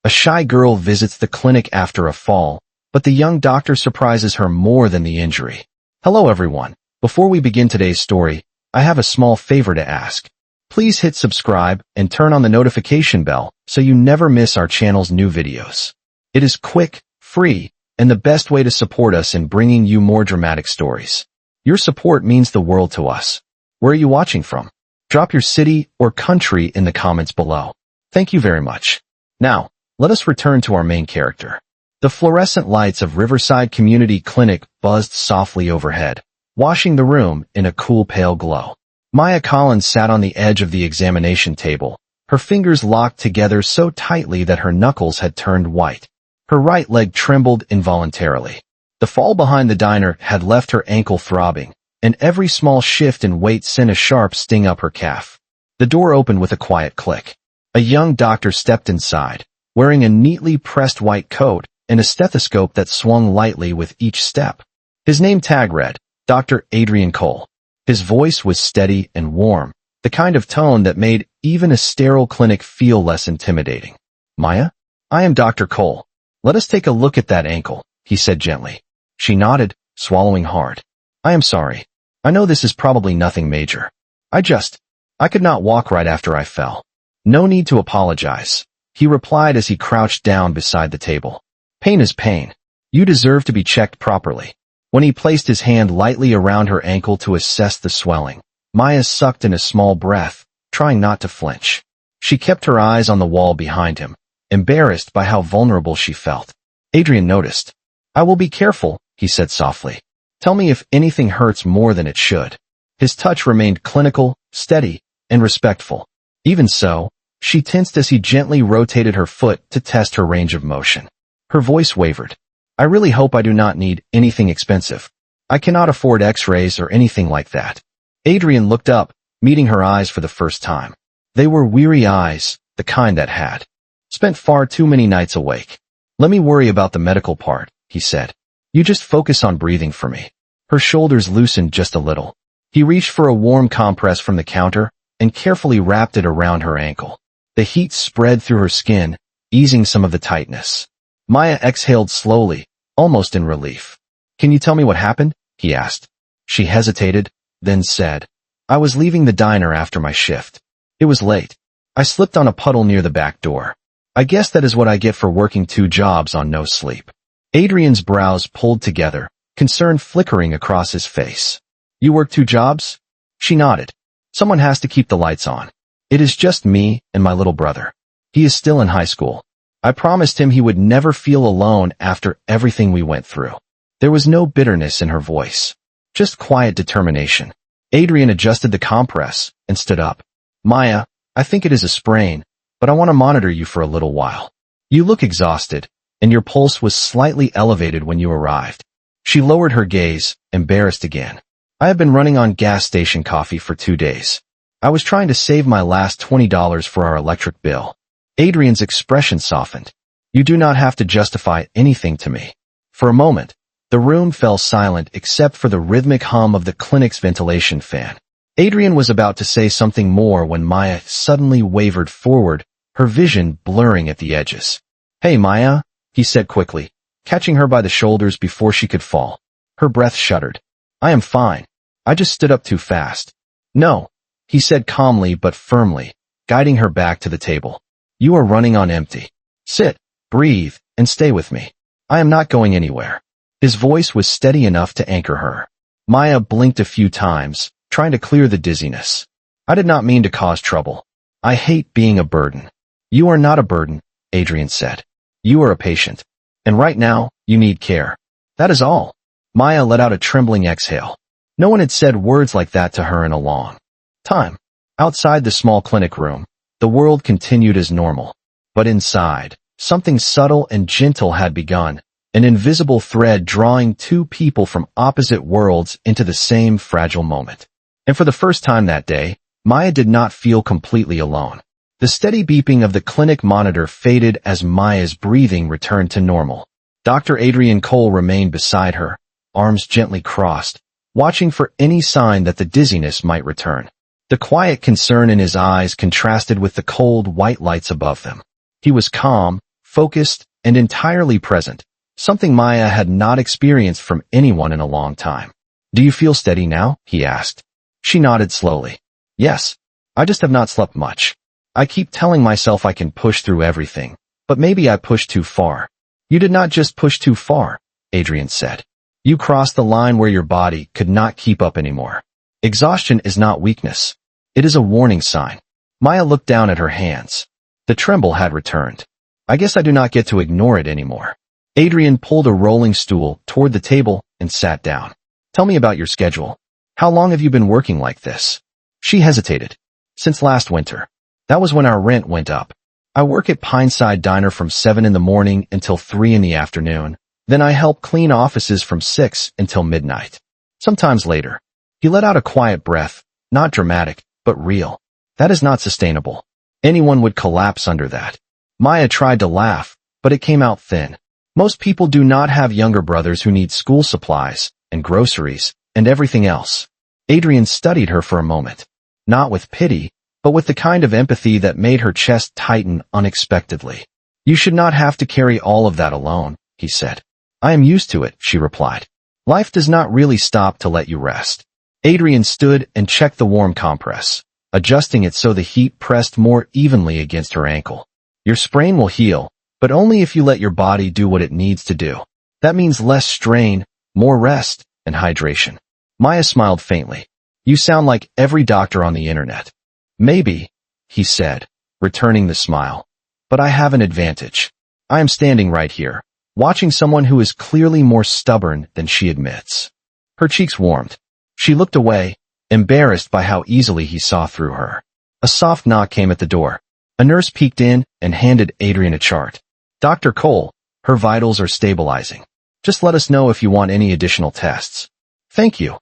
A shy girl visits the clinic after a fall, but the young doctor surprises her more than the injury. Hello everyone. Before we begin today's story, I have a small favor to ask. Please hit subscribe and turn on the notification bell so you never miss our channel's new videos. It is quick, free, and the best way to support us in bringing you more dramatic stories. Your support means the world to us. Where are you watching from? Drop your city or country in the comments below. Thank you very much. Now, let us return to our main character. The fluorescent lights of Riverside Community Clinic buzzed softly overhead, washing the room in a cool pale glow. Maya Collins sat on the edge of the examination table, her fingers locked together so tightly that her knuckles had turned white. Her right leg trembled involuntarily. The fall behind the diner had left her ankle throbbing, and every small shift in weight sent a sharp sting up her calf. The door opened with a quiet click. A young doctor stepped inside, wearing a neatly pressed white coat and a stethoscope that swung lightly with each step. His name tag read, Dr. Adrian Cole. His voice was steady and warm, the kind of tone that made even a sterile clinic feel less intimidating. Maya? I am Dr. Cole. Let us take a look at that ankle, he said gently. She nodded, swallowing hard. I am sorry. I know this is probably nothing major. I could not walk right after I fell. No need to apologize, he replied as he crouched down beside the table. Pain is pain. You deserve to be checked properly. When he placed his hand lightly around her ankle to assess the swelling, Maya sucked in a small breath, trying not to flinch. She kept her eyes on the wall behind him, embarrassed by how vulnerable she felt. Adrian noticed. I will be careful, he said softly. Tell me if anything hurts more than it should. His touch remained clinical, steady, and respectful. Even so, she tensed as he gently rotated her foot to test her range of motion. Her voice wavered. I really hope I do not need anything expensive. I cannot afford x-rays or anything like that. Adrian looked up, meeting her eyes for the first time. They were weary eyes, the kind that had spent far too many nights awake. Let me worry about the medical part, he said. You just focus on breathing for me. Her shoulders loosened just a little. He reached for a warm compress from the counter and carefully wrapped it around her ankle. The heat spread through her skin, easing some of the tightness. Maya exhaled slowly, almost in relief. Can you tell me what happened? He asked. She hesitated, then said, I was leaving the diner after my shift. It was late. I slipped on a puddle near the back door. I guess that is what I get for working 2 jobs on no sleep. Adrian's brows pulled together, concern flickering across his face. You work 2 jobs? She nodded. Someone has to keep the lights on. It is just me and my little brother. He is still in high school. I promised him he would never feel alone after everything we went through. There was no bitterness in her voice, just quiet determination. Adrian adjusted the compress and stood up. Maya, I think it is a sprain, but I want to monitor you for a little while. You look exhausted, and your pulse was slightly elevated when you arrived. She lowered her gaze, embarrassed again. I have been running on gas station coffee for 2 days. I was trying to save my last $20 for our electric bill. Adrian's expression softened. You do not have to justify anything to me. For a moment, the room fell silent except for the rhythmic hum of the clinic's ventilation fan. Adrian was about to say something more when Maya suddenly wavered forward, her vision blurring at the edges. Hey Maya, he said quickly, catching her by the shoulders before she could fall. Her breath shuddered. I am fine. I just stood up too fast. No, he said calmly but firmly, guiding her back to the table. You are running on empty. Sit, breathe, and stay with me. I am not going anywhere. His voice was steady enough to anchor her. Maya blinked a few times, trying to clear the dizziness. I did not mean to cause trouble. I hate being a burden. You are not a burden, Adrian said. You are a patient. And right now, you need care. That is all. Maya let out a trembling exhale. No one had said words like that to her in a long time. Outside the small clinic room, the world continued as normal. But inside, something subtle and gentle had begun, an invisible thread drawing 2 people from opposite worlds into the same fragile moment. And for the first time that day, Maya did not feel completely alone. The steady beeping of the clinic monitor faded as Maya's breathing returned to normal. Dr. Adrian Cole remained beside her, arms gently crossed, watching for any sign that the dizziness might return. The quiet concern in his eyes contrasted with the cold white lights above them. He was calm, focused, and entirely present, something Maya had not experienced from anyone in a long time. "Do you feel steady now?" he asked. She nodded slowly. "Yes. I just have not slept much. I keep telling myself I can push through everything, but maybe I pushed too far." "You did not just push too far," Adrian said. "You crossed the line where your body could not keep up anymore. Exhaustion is not weakness. It is a warning sign." Maya looked down at her hands. The tremble had returned. "I guess I do not get to ignore it anymore." Adrian pulled a rolling stool toward the table and sat down. "Tell me about your schedule. How long have you been working like this?" She hesitated. "Since last winter. That was when our rent went up. I work at Pineside Diner from 7 in the morning until 3 in the afternoon. Then I help clean offices from 6 until midnight. Sometimes later." He let out a quiet breath, not dramatic, but real. "That is not sustainable. Anyone would collapse under that." Maya tried to laugh, but it came out thin. "Most people do not have younger brothers who need school supplies, and groceries, and everything else." Adrian studied her for a moment. Not with pity, but with the kind of empathy that made her chest tighten unexpectedly. "You should not have to carry all of that alone," he said. "I am used to it," she replied. "Life does not really stop to let you rest." Adrian stood and checked the warm compress, adjusting it so the heat pressed more evenly against her ankle. "Your sprain will heal, but only if you let your body do what it needs to do. That means less strain, more rest, and hydration." Maya smiled faintly. "You sound like every doctor on the internet." "Maybe," he said, returning the smile. "But I have an advantage. I am standing right here, watching someone who is clearly more stubborn than she admits." Her cheeks warmed. She looked away, embarrassed by how easily he saw through her. A soft knock came at the door. A nurse peeked in and handed Adrian a chart. "Dr. Cole, her vitals are stabilizing. Just let us know if you want any additional tests." "Thank you,"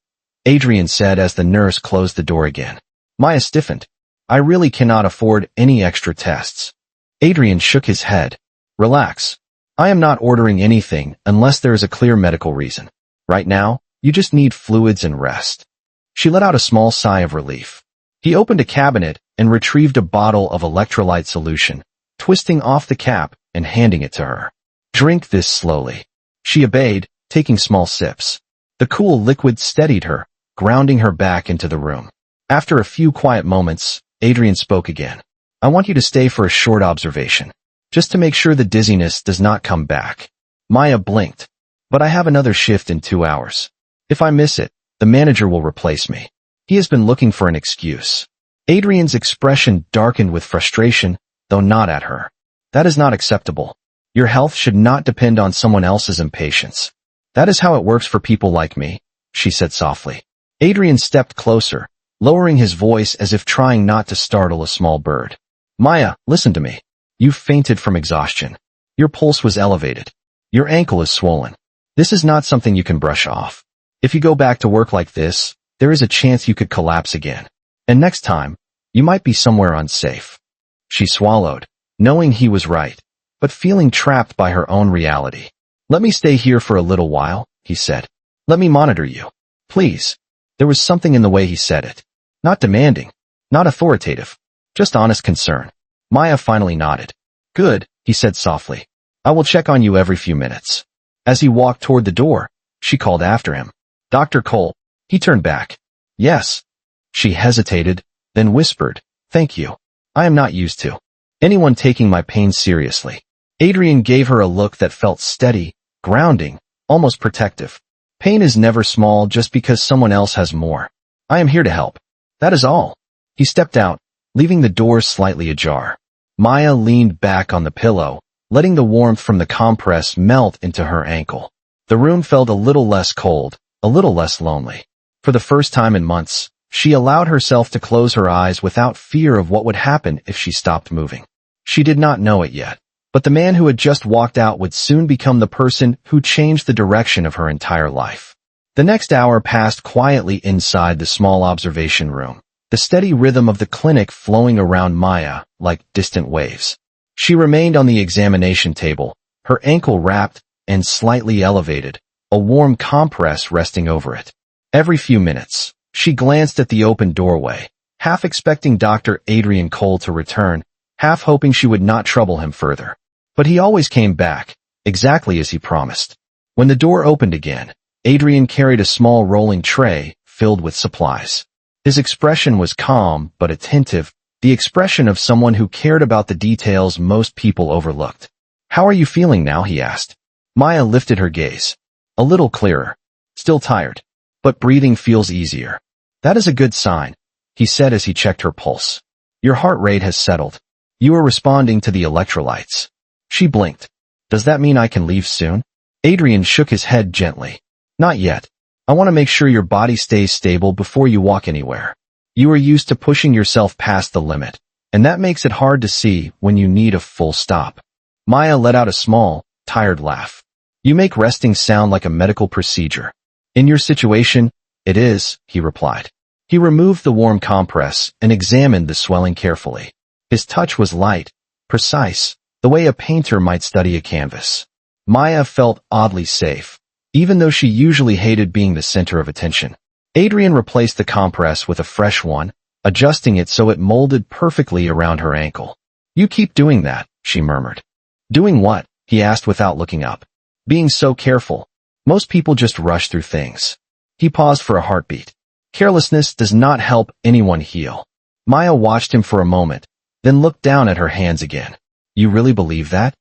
Adrian said as the nurse closed the door again. Maya stiffened. "I really cannot afford any extra tests." Adrian shook his head. "Relax. I am not ordering anything unless there is a clear medical reason. Right now, you just need fluids and rest." She let out a small sigh of relief. He opened a cabinet and retrieved a bottle of electrolyte solution, twisting off the cap and handing it to her. "Drink this slowly." She obeyed, taking small sips. The cool liquid steadied her, grounding her back into the room. After a few quiet moments, Adrian spoke again. "I want you to stay for a short observation, just to make sure the dizziness does not come back." Maya blinked. "But I have another shift in 2 hours. If I miss it, the manager will replace me." He has been looking for an excuse. Adrian's expression darkened with frustration, though not at her. "That is not acceptable. Your health should not depend on someone else's impatience. That is how it works for people like me," she said softly. Adrian stepped closer, lowering his voice as if trying not to startle a small bird. "Maya, listen to me. You fainted from exhaustion. Your pulse was elevated. Your ankle is swollen. This is not something you can brush off. If you go back to work like this, there is a chance you could collapse again. And next time, you might be somewhere unsafe." She swallowed, knowing he was right, but feeling trapped by her own reality. "Let me stay here for a little while," he said. "Let me monitor you. Please." There was something in the way he said it. Not demanding, not authoritative, just honest concern. Maya finally nodded. "Good," he said softly. "I will check on you every few minutes." As he walked toward the door, she called after him. "Dr. Cole." He turned back. "Yes." She hesitated, then whispered, "Thank you. I am not used to anyone taking my pain seriously." Adrian gave her a look that felt steady, grounding, almost protective. "Pain is never small just because someone else has more. I am here to help. That is all." He stepped out, leaving the door slightly ajar. Maya leaned back on the pillow, letting the warmth from the compress melt into her ankle. The room felt a little less cold, a little less lonely. For the first time in months, she allowed herself to close her eyes without fear of what would happen if she stopped moving. She did not know it yet, but the man who had just walked out would soon become the person who changed the direction of her entire life. The next hour passed quietly inside the small observation room, the steady rhythm of the clinic flowing around Maya like distant waves. She remained on the examination table, her ankle wrapped and slightly elevated, a warm compress resting over it. Every few minutes, she glanced at the open doorway, half expecting Dr. Adrian Cole to return, half hoping she would not trouble him further. But he always came back, exactly as he promised. When the door opened again, Adrian carried a small rolling tray filled with supplies. His expression was calm but attentive, the expression of someone who cared about the details most people overlooked. "How are you feeling now?" he asked. Maya lifted her gaze. "A little clearer. Still tired. But breathing feels easier." "That is a good sign," he said as he checked her pulse. "Your heart rate has settled. You are responding to the electrolytes." She blinked. "Does that mean I can leave soon?" Adrian shook his head gently. "Not yet. I want to make sure your body stays stable before you walk anywhere. You are used to pushing yourself past the limit, and that makes it hard to see when you need a full stop." Maya let out a small, tired laugh. "You make resting sound like a medical procedure." "In your situation, it is," he replied. He removed the warm compress and examined the swelling carefully. His touch was light, precise, the way a painter might study a canvas. Maya felt oddly safe, even though she usually hated being the center of attention. Adrian replaced the compress with a fresh one, adjusting it so it molded perfectly around her ankle. "You keep doing that," she murmured. "Doing what?" he asked without looking up. "Being so careful. Most people just rush through things." He paused for a heartbeat. Carelessness does not help anyone heal. Maya watched him for a moment, then looked down at her hands again. "You really believe that?"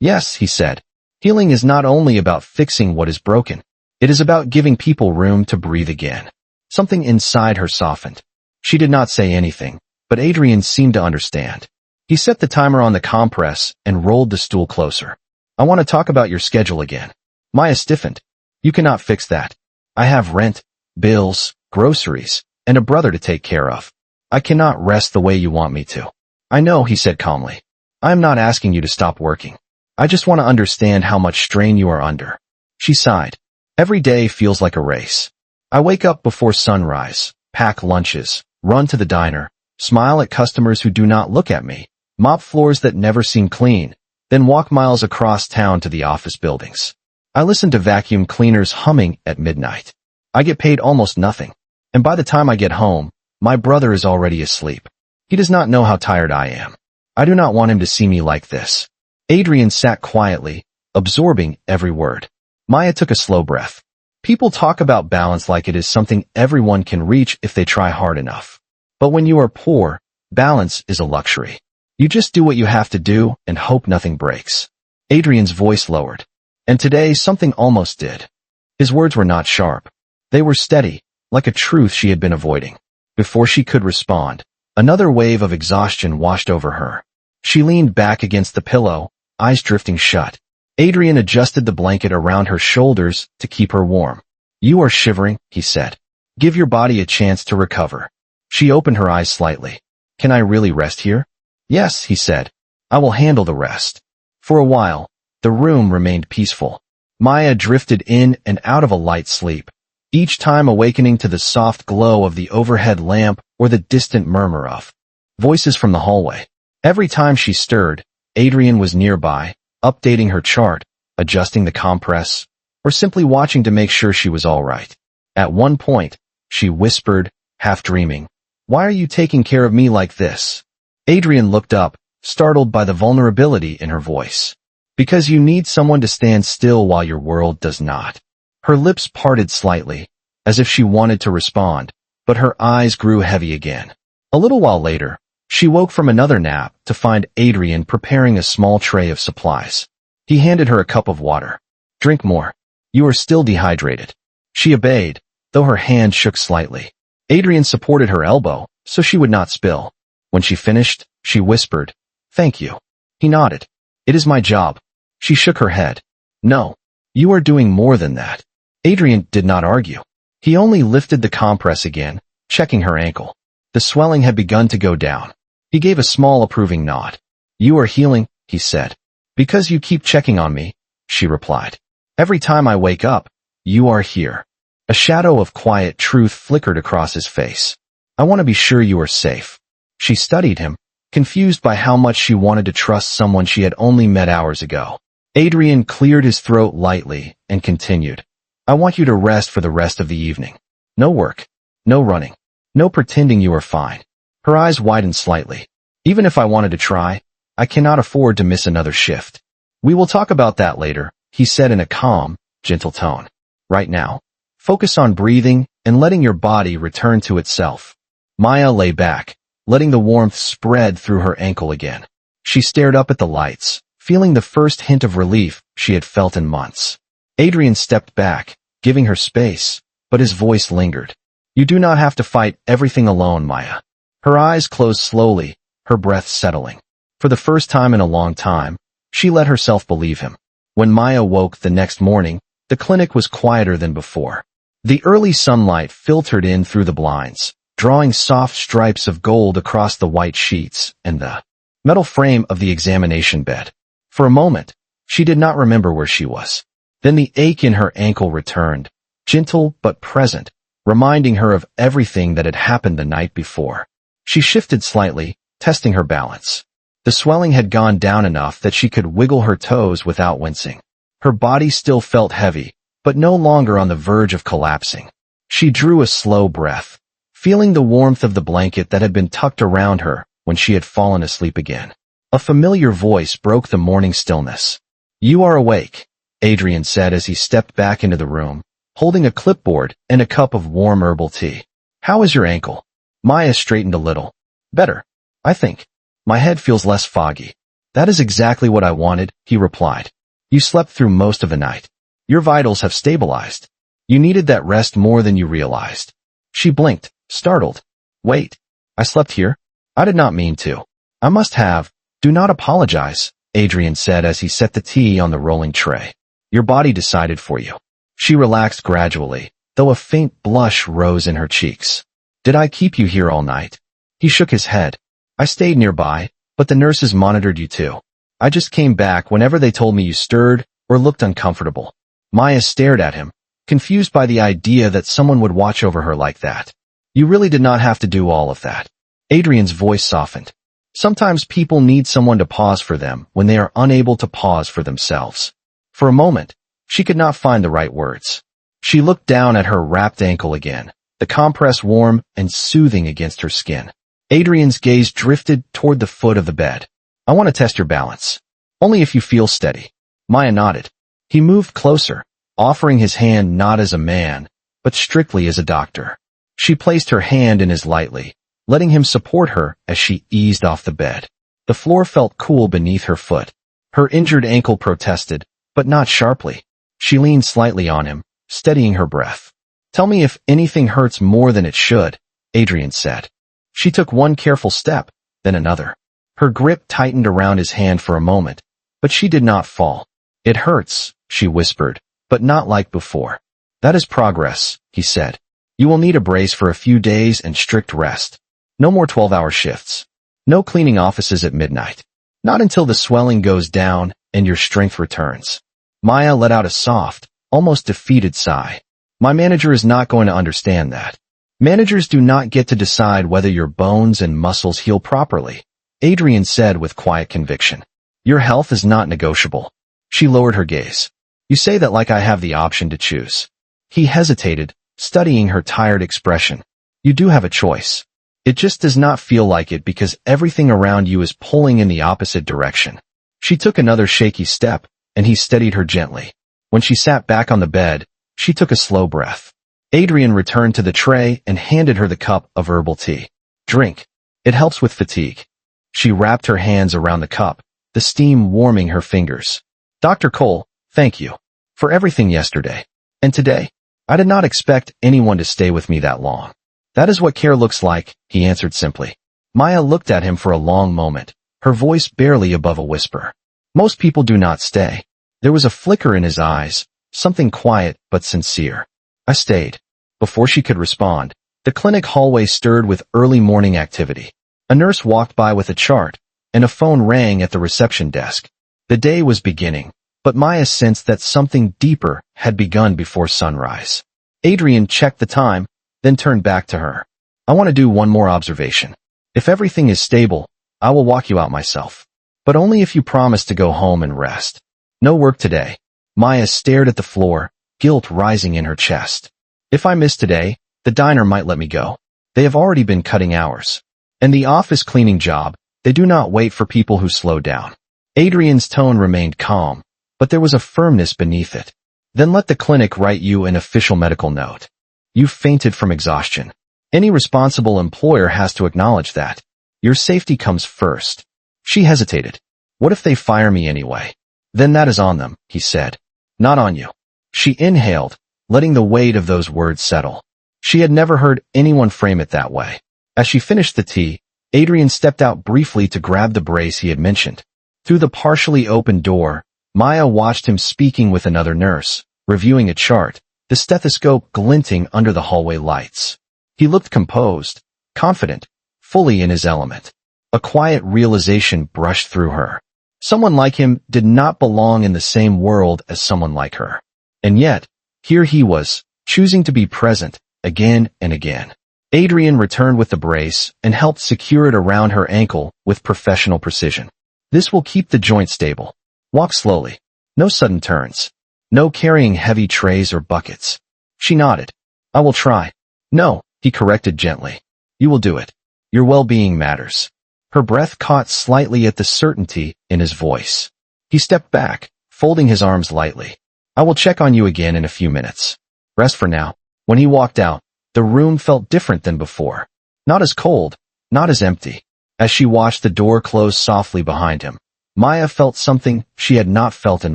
"Yes," he said. "Healing is not only about fixing what is broken. It is about giving people room to breathe again." Something inside her softened. She did not say anything, but Adrian seemed to understand. He set the timer on the compress and rolled the stool closer. "I want to talk about your schedule again." Maya stiffened. "You cannot fix that. I have rent, bills, groceries, and a brother to take care of. I cannot rest the way you want me to." "I know," he said calmly. "I am not asking you to stop working. I just want to understand how much strain you are under." She sighed. "Every day feels like a race. I wake up before sunrise, pack lunches, run to the diner, smile at customers who do not look at me, mop floors that never seem clean, then walk miles across town to the office buildings. I listen to vacuum cleaners humming at midnight. I get paid almost nothing. And by the time I get home, my brother is already asleep. He does not know how tired I am. I do not want him to see me like this." Adrian sat quietly, absorbing every word. Maya took a slow breath. "People talk about balance like it is something everyone can reach if they try hard enough. But when you are poor, balance is a luxury. You just do what you have to do and hope nothing breaks." Adrian's voice lowered. And today something almost did. His words were not sharp. They were steady, like a truth she had been avoiding. Before she could respond, another wave of exhaustion washed over her. She leaned back against the pillow, eyes drifting shut. Adrian adjusted the blanket around her shoulders to keep her warm. "You are shivering," he said. "Give your body a chance to recover." She opened her eyes slightly. "Can I really rest here?" "Yes," he said. "I will handle the rest." For a while, the room remained peaceful. Maya drifted in and out of a light sleep, each time awakening to the soft glow of the overhead lamp or the distant murmur of voices from the hallway. Every time she stirred, Adrian was nearby, updating her chart, adjusting the compress, or simply watching to make sure she was all right. At one point, she whispered, half dreaming, "Why are you taking care of me like this?" Adrian looked up, startled by the vulnerability in her voice. "Because you need someone to stand still while your world does not." Her lips parted slightly, as if she wanted to respond, but her eyes grew heavy again. A little while later, she woke from another nap to find Adrian preparing a small tray of supplies. He handed her a cup of water. "Drink more. You are still dehydrated." She obeyed, though her hand shook slightly. Adrian supported her elbow, so she would not spill. When she finished, she whispered, "Thank you." He nodded. "It is my job." She shook her head. "No, you are doing more than that." Adrian did not argue. He only lifted the compress again, checking her ankle. The swelling had begun to go down. He gave a small approving nod. "You are healing," he said. "Because you keep checking on me," she replied. "Every time I wake up, you are here." A shadow of quiet truth flickered across his face. "I want to be sure you are safe." She studied him, confused by how much she wanted to trust someone she had only met hours ago. Adrian cleared his throat lightly and continued, "I want you to rest for the rest of the evening. No work, no running, no pretending you are fine." Her eyes widened slightly. "Even if I wanted to try, I cannot afford to miss another shift." We will talk about that later, he said in a calm, gentle tone. Right now, focus on breathing and letting your body return to itself. Maya lay back, letting the warmth spread through her ankle again. She stared up at the lights, feeling the first hint of relief she had felt in months. Adrian stepped back, giving her space, but his voice lingered. You do not have to fight everything alone, Maya. Her eyes closed slowly, her breath settling. For the first time in a long time, she let herself believe him. When Maya woke the next morning, the clinic was quieter than before. The early sunlight filtered in through the blinds, drawing soft stripes of gold across the white sheets and the metal frame of the examination bed. For a moment, she did not remember where she was. Then the ache in her ankle returned, gentle but present, reminding her of everything that had happened the night before. She shifted slightly, testing her balance. The swelling had gone down enough that she could wiggle her toes without wincing. Her body still felt heavy, but no longer on the verge of collapsing. She drew a slow breath, feeling the warmth of the blanket that had been tucked around her when she had fallen asleep again. A familiar voice broke the morning stillness. You are awake, Adrian said as he stepped back into the room, holding a clipboard and a cup of warm herbal tea. How is your ankle? Maya straightened a little. Better, I think. My head feels less foggy. That is exactly what I wanted, he replied. You slept through most of the night. Your vitals have stabilized. You needed that rest more than you realized. She blinked, startled. Wait, I slept here? I did not mean to. I must have. Do not apologize, Adrian said as he set the tea on the rolling tray. Your body decided for you. She relaxed gradually, though a faint blush rose in her cheeks. Did I keep you here all night? He shook his head. I stayed nearby, but the nurses monitored you too. I just came back whenever they told me you stirred or looked uncomfortable. Maya stared at him, confused by the idea that someone would watch over her like that. You really did not have to do all of that. Adrian's voice softened. Sometimes people need someone to pause for them when they are unable to pause for themselves. For a moment, she could not find the right words. She looked down at her wrapped ankle again, the compress warm and soothing against her skin. Adrian's gaze drifted toward the foot of the bed. I want to test your balance. Only if you feel steady. Maya nodded. He moved closer, offering his hand not as a man, but strictly as a doctor. She placed her hand in his lightly, letting him support her as she eased off the bed. The floor felt cool beneath her foot. Her injured ankle protested, but not sharply. She leaned slightly on him, steadying her breath. Tell me if anything hurts more than it should, Adrian said. She took one careful step, then another. Her grip tightened around his hand for a moment, but she did not fall. It hurts, she whispered, but not like before. That is progress, he said. You will need a brace for a few days and strict rest. No more 12-hour shifts. No cleaning offices at midnight. Not until the swelling goes down and your strength returns. Maya let out a soft, almost defeated sigh. My manager is not going to understand that. Managers do not get to decide whether your bones and muscles heal properly, Adrian said with quiet conviction. Your health is not negotiable. She lowered her gaze. You say that like I have the option to choose. He hesitated, studying her tired expression. You do have a choice. It just does not feel like it because everything around you is pulling in the opposite direction. She took another shaky step, and he steadied her gently. When she sat back on the bed, she took a slow breath. Adrian returned to the tray and handed her the cup of herbal tea. Drink. It helps with fatigue. She wrapped her hands around the cup, the steam warming her fingers. Dr. Cole, thank you for everything yesterday. And today, I did not expect anyone to stay with me that long. That is what care looks like, he answered simply. Maya looked at him for a long moment, her voice barely above a whisper. Most people do not stay. There was a flicker in his eyes, something quiet but sincere. I stayed. Before she could respond, the clinic hallway stirred with early morning activity. A nurse walked by with a chart, and a phone rang at the reception desk. The day was beginning, but Maya sensed that something deeper had begun before sunrise. Adrian checked the time, then turned back to her. I want to do one more observation. If everything is stable, I will walk you out myself. But only if you promise to go home and rest. No work today. Maya stared at the floor, guilt rising in her chest. If I miss today, the diner might let me go. They have already been cutting hours. And the office cleaning job, they do not wait for people who slow down. Adrian's tone remained calm, but there was a firmness beneath it. Then let the clinic write you an official medical note. You fainted from exhaustion. Any responsible employer has to acknowledge that. Your safety comes first. She hesitated. What if they fire me anyway? Then that is on them, he said. Not on you. She inhaled, letting the weight of those words settle. She had never heard anyone frame it that way. As she finished the tea, Adrian stepped out briefly to grab the brace he had mentioned. Through the partially open door, Maya watched him speaking with another nurse, reviewing a chart, the stethoscope glinting under the hallway lights. He looked composed, confident, fully in his element. A quiet realization brushed through her. Someone like him did not belong in the same world as someone like her. And yet, here he was, choosing to be present, again and again. Adrian returned with the brace and helped secure it around her ankle with professional precision. This will keep the joint stable. Walk slowly. No sudden turns. No carrying heavy trays or buckets. She nodded. I will try. No, he corrected gently. You will do it. Your well-being matters. Her breath caught slightly at the certainty in his voice. He stepped back, folding his arms lightly. I will check on you again in a few minutes. Rest for now. When he walked out, the room felt different than before. Not as cold, not as empty. As she watched the door close softly behind him, Maya felt something she had not felt in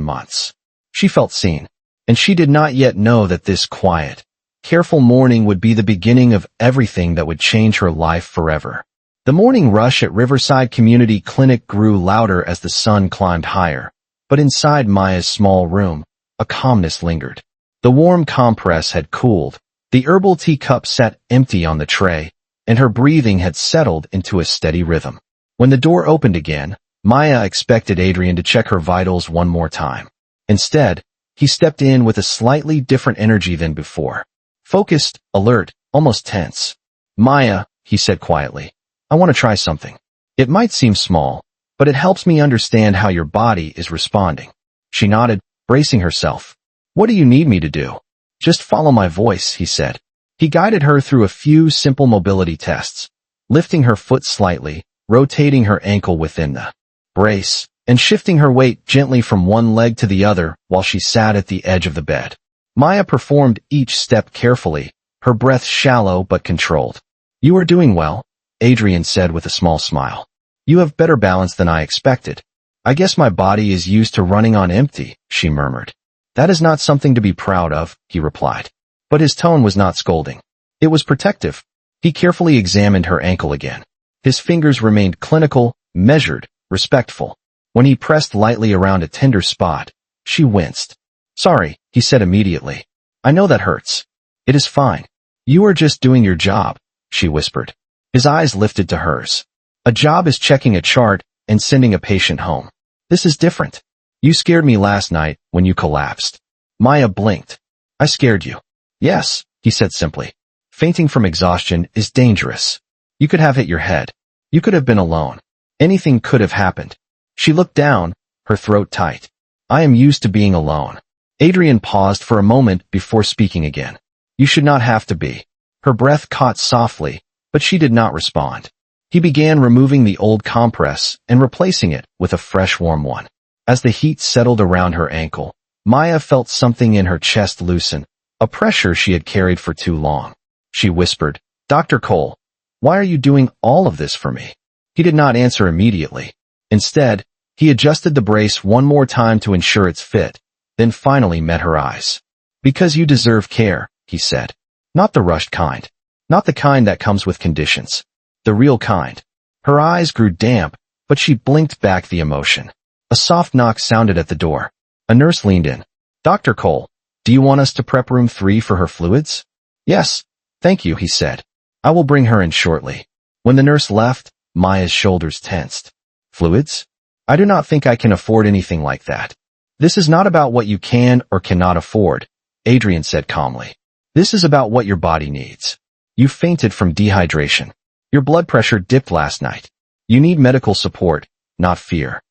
months. She felt seen, and she did not yet know that this quiet, careful morning would be the beginning of everything that would change her life forever. The morning rush at Riverside Community Clinic grew louder as the sun climbed higher, but inside Maya's small room, a calmness lingered. The warm compress had cooled, the herbal tea cup sat empty on the tray, and her breathing had settled into a steady rhythm. When the door opened again, Maya expected Adrian to check her vitals one more time. Instead, he stepped in with a slightly different energy than before. Focused, alert, almost tense. Maya, he said quietly, I want to try something. It might seem small, but it helps me understand how your body is responding. She nodded, bracing herself. What do you need me to do? Just follow my voice, he said. He guided her through a few simple mobility tests, lifting her foot slightly, rotating her ankle within the brace, and shifting her weight gently from one leg to the other while she sat at the edge of the bed. Maya performed each step carefully, her breath shallow but controlled. You are doing well, Adrian said with a small smile. You have better balance than I expected. I guess my body is used to running on empty, she murmured. That is not something to be proud of, he replied. But his tone was not scolding. It was protective. He carefully examined her ankle again. His fingers remained clinical, measured, respectful. When he pressed lightly around a tender spot, she winced. Sorry, he said immediately. I know that hurts. It is fine. You are just doing your job, she whispered. His eyes lifted to hers. A job is checking a chart and sending a patient home. This is different. You scared me last night when you collapsed. Maya blinked. I scared you. Yes, he said simply. Fainting from exhaustion is dangerous. You could have hit your head. You could have been alone. Anything could have happened. She looked down, her throat tight. I am used to being alone. Adrian paused for a moment before speaking again. You should not have to be. Her breath caught softly, but she did not respond. He began removing the old compress and replacing it with a fresh warm one. As the heat settled around her ankle, Maya felt something in her chest loosen, a pressure she had carried for too long. She whispered, Dr. Cole, why are you doing all of this for me? He did not answer immediately. Instead, he adjusted the brace one more time to ensure its fit, then finally met her eyes. Because you deserve care, he said. Not the rushed kind. Not the kind that comes with conditions. The real kind. Her eyes grew damp, but she blinked back the emotion. A soft knock sounded at the door. A nurse leaned in. Dr. Cole, do you want us to prep room 3 for her fluids? Yes, thank you, he said. I will bring her in shortly. When the nurse left, Maya's shoulders tensed. Fluids? I do not think I can afford anything like that. This is not about what you can or cannot afford, Adrian said calmly. This is about what your body needs. You fainted from dehydration. Your blood pressure dipped last night. You need medical support, not fear.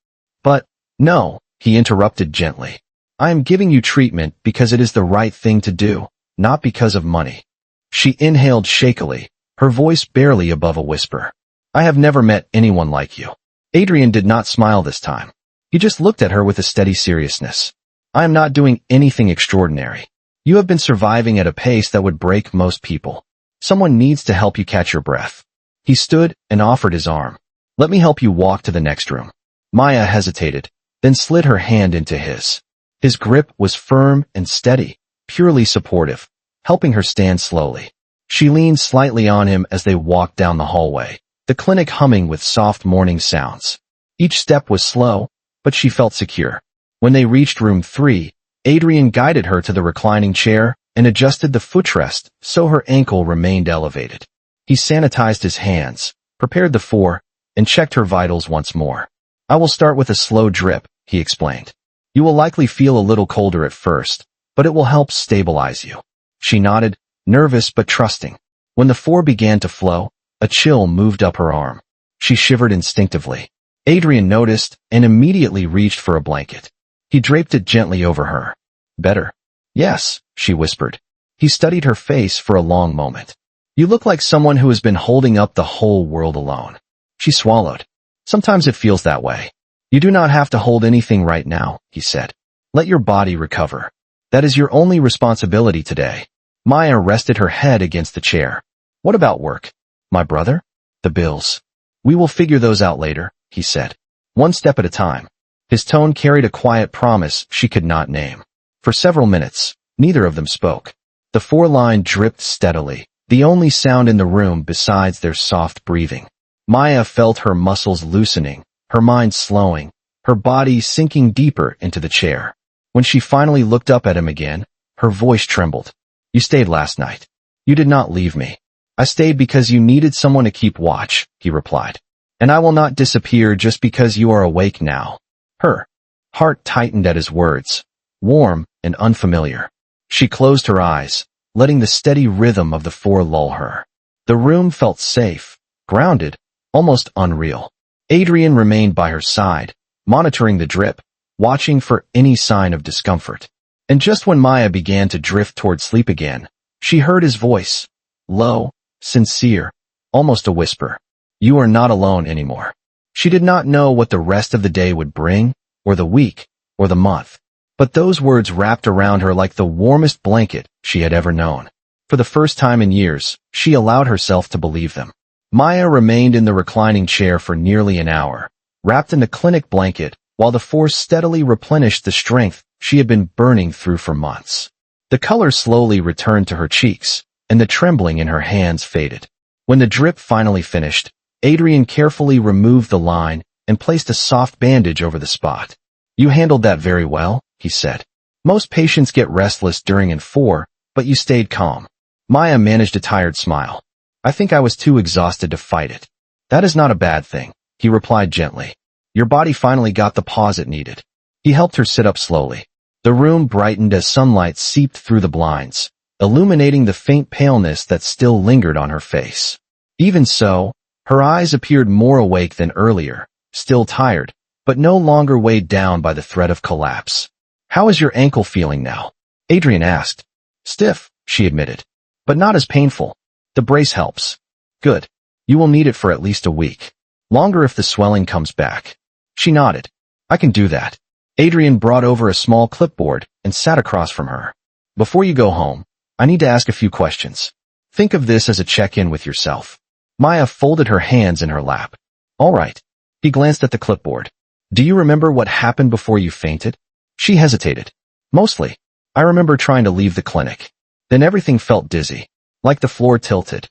But, no, he interrupted gently. I am giving you treatment because it is the right thing to do, not because of money. She inhaled shakily, her voice barely above a whisper. I have never met anyone like you. Adrian did not smile this time. He just looked at her with a steady seriousness. I am not doing anything extraordinary. You have been surviving at a pace that would break most people. Someone needs to help you catch your breath. He stood and offered his arm. Let me help you walk to the next room. Maya hesitated, then slid her hand into his. His grip was firm and steady, purely supportive, helping her stand slowly. She leaned slightly on him as they walked down the hallway, the clinic humming with soft morning sounds. Each step was slow, but she felt secure. When they reached room 3, Adrian guided her to the reclining chair and adjusted the footrest so her ankle remained elevated. He sanitized his hands, prepared the 4, and checked her vitals once more. I will start with a slow drip, he explained. You will likely feel a little colder at first, but it will help stabilize you. She nodded, nervous but trusting. When the 4 began to flow, a chill moved up her arm. She shivered instinctively. Adrian noticed and immediately reached for a blanket. He draped it gently over her. Better? Yes, she whispered. He studied her face for a long moment. You look like someone who has been holding up the whole world alone. She swallowed. Sometimes it feels that way. You do not have to hold anything right now, he said. Let your body recover. That is your only responsibility today. Maya rested her head against the chair. What about work? My brother? The bills. We will figure those out later, he said. One step at a time. His tone carried a quiet promise she could not name. For several minutes, neither of them spoke. The 4-line dripped steadily, the only sound in the room besides their soft breathing. Maya felt her muscles loosening, her mind slowing, her body sinking deeper into the chair. When she finally looked up at him again, her voice trembled. You stayed last night. You did not leave me. I stayed because you needed someone to keep watch, he replied. And I will not disappear just because you are awake now. Her heart tightened at his words, warm and unfamiliar. She closed her eyes, letting the steady rhythm of the 4 lull her. The room felt safe, grounded, almost unreal. Adrian remained by her side, monitoring the drip, watching for any sign of discomfort. And just when Maya began to drift toward sleep again, she heard his voice, low, sincere, almost a whisper. You are not alone anymore. She did not know what the rest of the day would bring, or the week, or the month. But those words wrapped around her like the warmest blanket she had ever known. For the first time in years, she allowed herself to believe them. Maya remained in the reclining chair for nearly an hour, wrapped in the clinic blanket, while the 4 steadily replenished the strength she had been burning through for months. The color slowly returned to her cheeks, and the trembling in her hands faded. When the drip finally finished, Adrian carefully removed the line and placed a soft bandage over the spot. You handled that very well, he said. Most patients get restless during an 4, but you stayed calm. Maya managed a tired smile. I think I was too exhausted to fight it. That is not a bad thing, he replied gently. Your body finally got the pause it needed. He helped her sit up slowly. The room brightened as sunlight seeped through the blinds, illuminating the faint paleness that still lingered on her face. Even so, her eyes appeared more awake than earlier, still tired, but no longer weighed down by the threat of collapse. How is your ankle feeling now? Adrian asked. Stiff, she admitted, but not as painful. The brace helps. Good. You will need it for at least a week. Longer if the swelling comes back. She nodded. I can do that. Adrian brought over a small clipboard and sat across from her. Before you go home, I need to ask a few questions. Think of this as a check-in with yourself. Maya folded her hands in her lap. All right. He glanced at the clipboard. Do you remember what happened before you fainted? She hesitated. Mostly. I remember trying to leave the clinic. Then everything felt dizzy, like the floor tilted.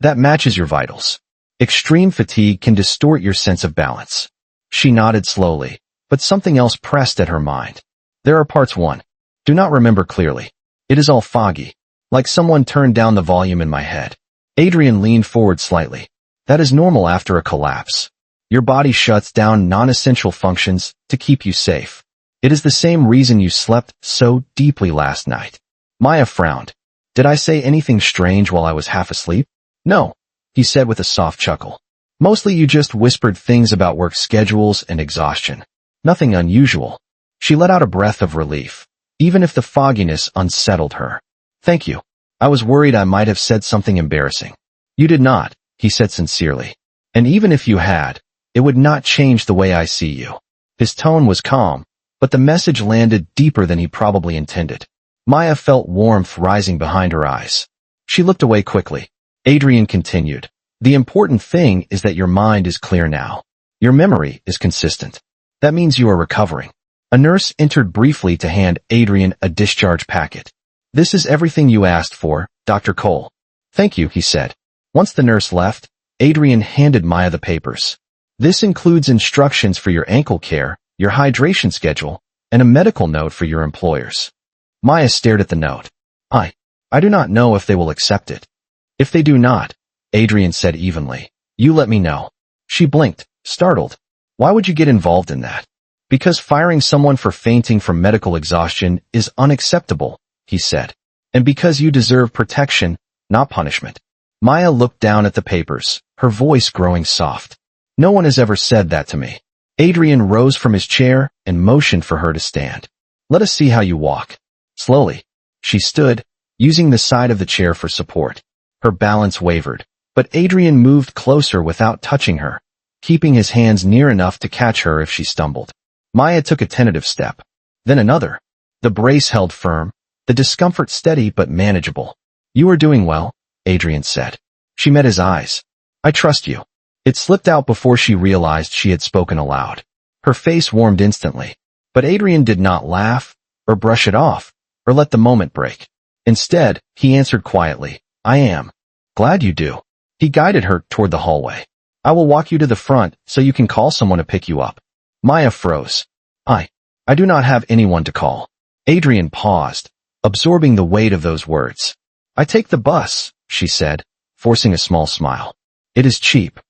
That matches your vitals. Extreme fatigue can distort your sense of balance. She nodded slowly, but something else pressed at her mind. There are parts 1. Do not remember clearly. It is all foggy, like someone turned down the volume in my head. Adrian leaned forward slightly. That is normal after a collapse. Your body shuts down non-essential functions to keep you safe. It is the same reason you slept so deeply last night. Maya frowned. Did I say anything strange while I was half asleep? No, he said with a soft chuckle. Mostly you just whispered things about work schedules and exhaustion. Nothing unusual. She let out a breath of relief, even if the fogginess unsettled her. Thank you. I was worried I might have said something embarrassing. You did not, he said sincerely. And even if you had, it would not change the way I see you. His tone was calm, but the message landed deeper than he probably intended. Maya felt warmth rising behind her eyes. She looked away quickly. Adrian continued. The important thing is that your mind is clear now. Your memory is consistent. That means you are recovering. A nurse entered briefly to hand Adrian a discharge packet. This is everything you asked for, Dr. Cole. Thank you, he said. Once the nurse left, Adrian handed Maya the papers. This includes instructions for your ankle care, your hydration schedule, and a medical note for your employers. Maya stared at the note. I do not know if they will accept it. If they do not, Adrian said evenly, you let me know. She blinked, startled. Why would you get involved in that? Because firing someone for fainting from medical exhaustion is unacceptable, he said. And because you deserve protection, not punishment. Maya looked down at the papers, her voice growing soft. No one has ever said that to me. Adrian rose from his chair and motioned for her to stand. Let us see how you walk. Slowly. She stood, using the side of the chair for support. Her balance wavered, but Adrian moved closer without touching her, keeping his hands near enough to catch her if she stumbled. Maya took a tentative step. Then another. The brace held firm, the discomfort steady but manageable. You are doing well, Adrian said. She met his eyes. I trust you. It slipped out before she realized she had spoken aloud. Her face warmed instantly, but Adrian did not laugh, or brush it off, or let the moment break. Instead, he answered quietly, I am. Glad you do. He guided her toward the hallway. I will walk you to the front so you can call someone to pick you up. Maya froze. I do not have anyone to call. Adrian paused, absorbing the weight of those words. I take the bus, she said, forcing a small smile. It is cheap.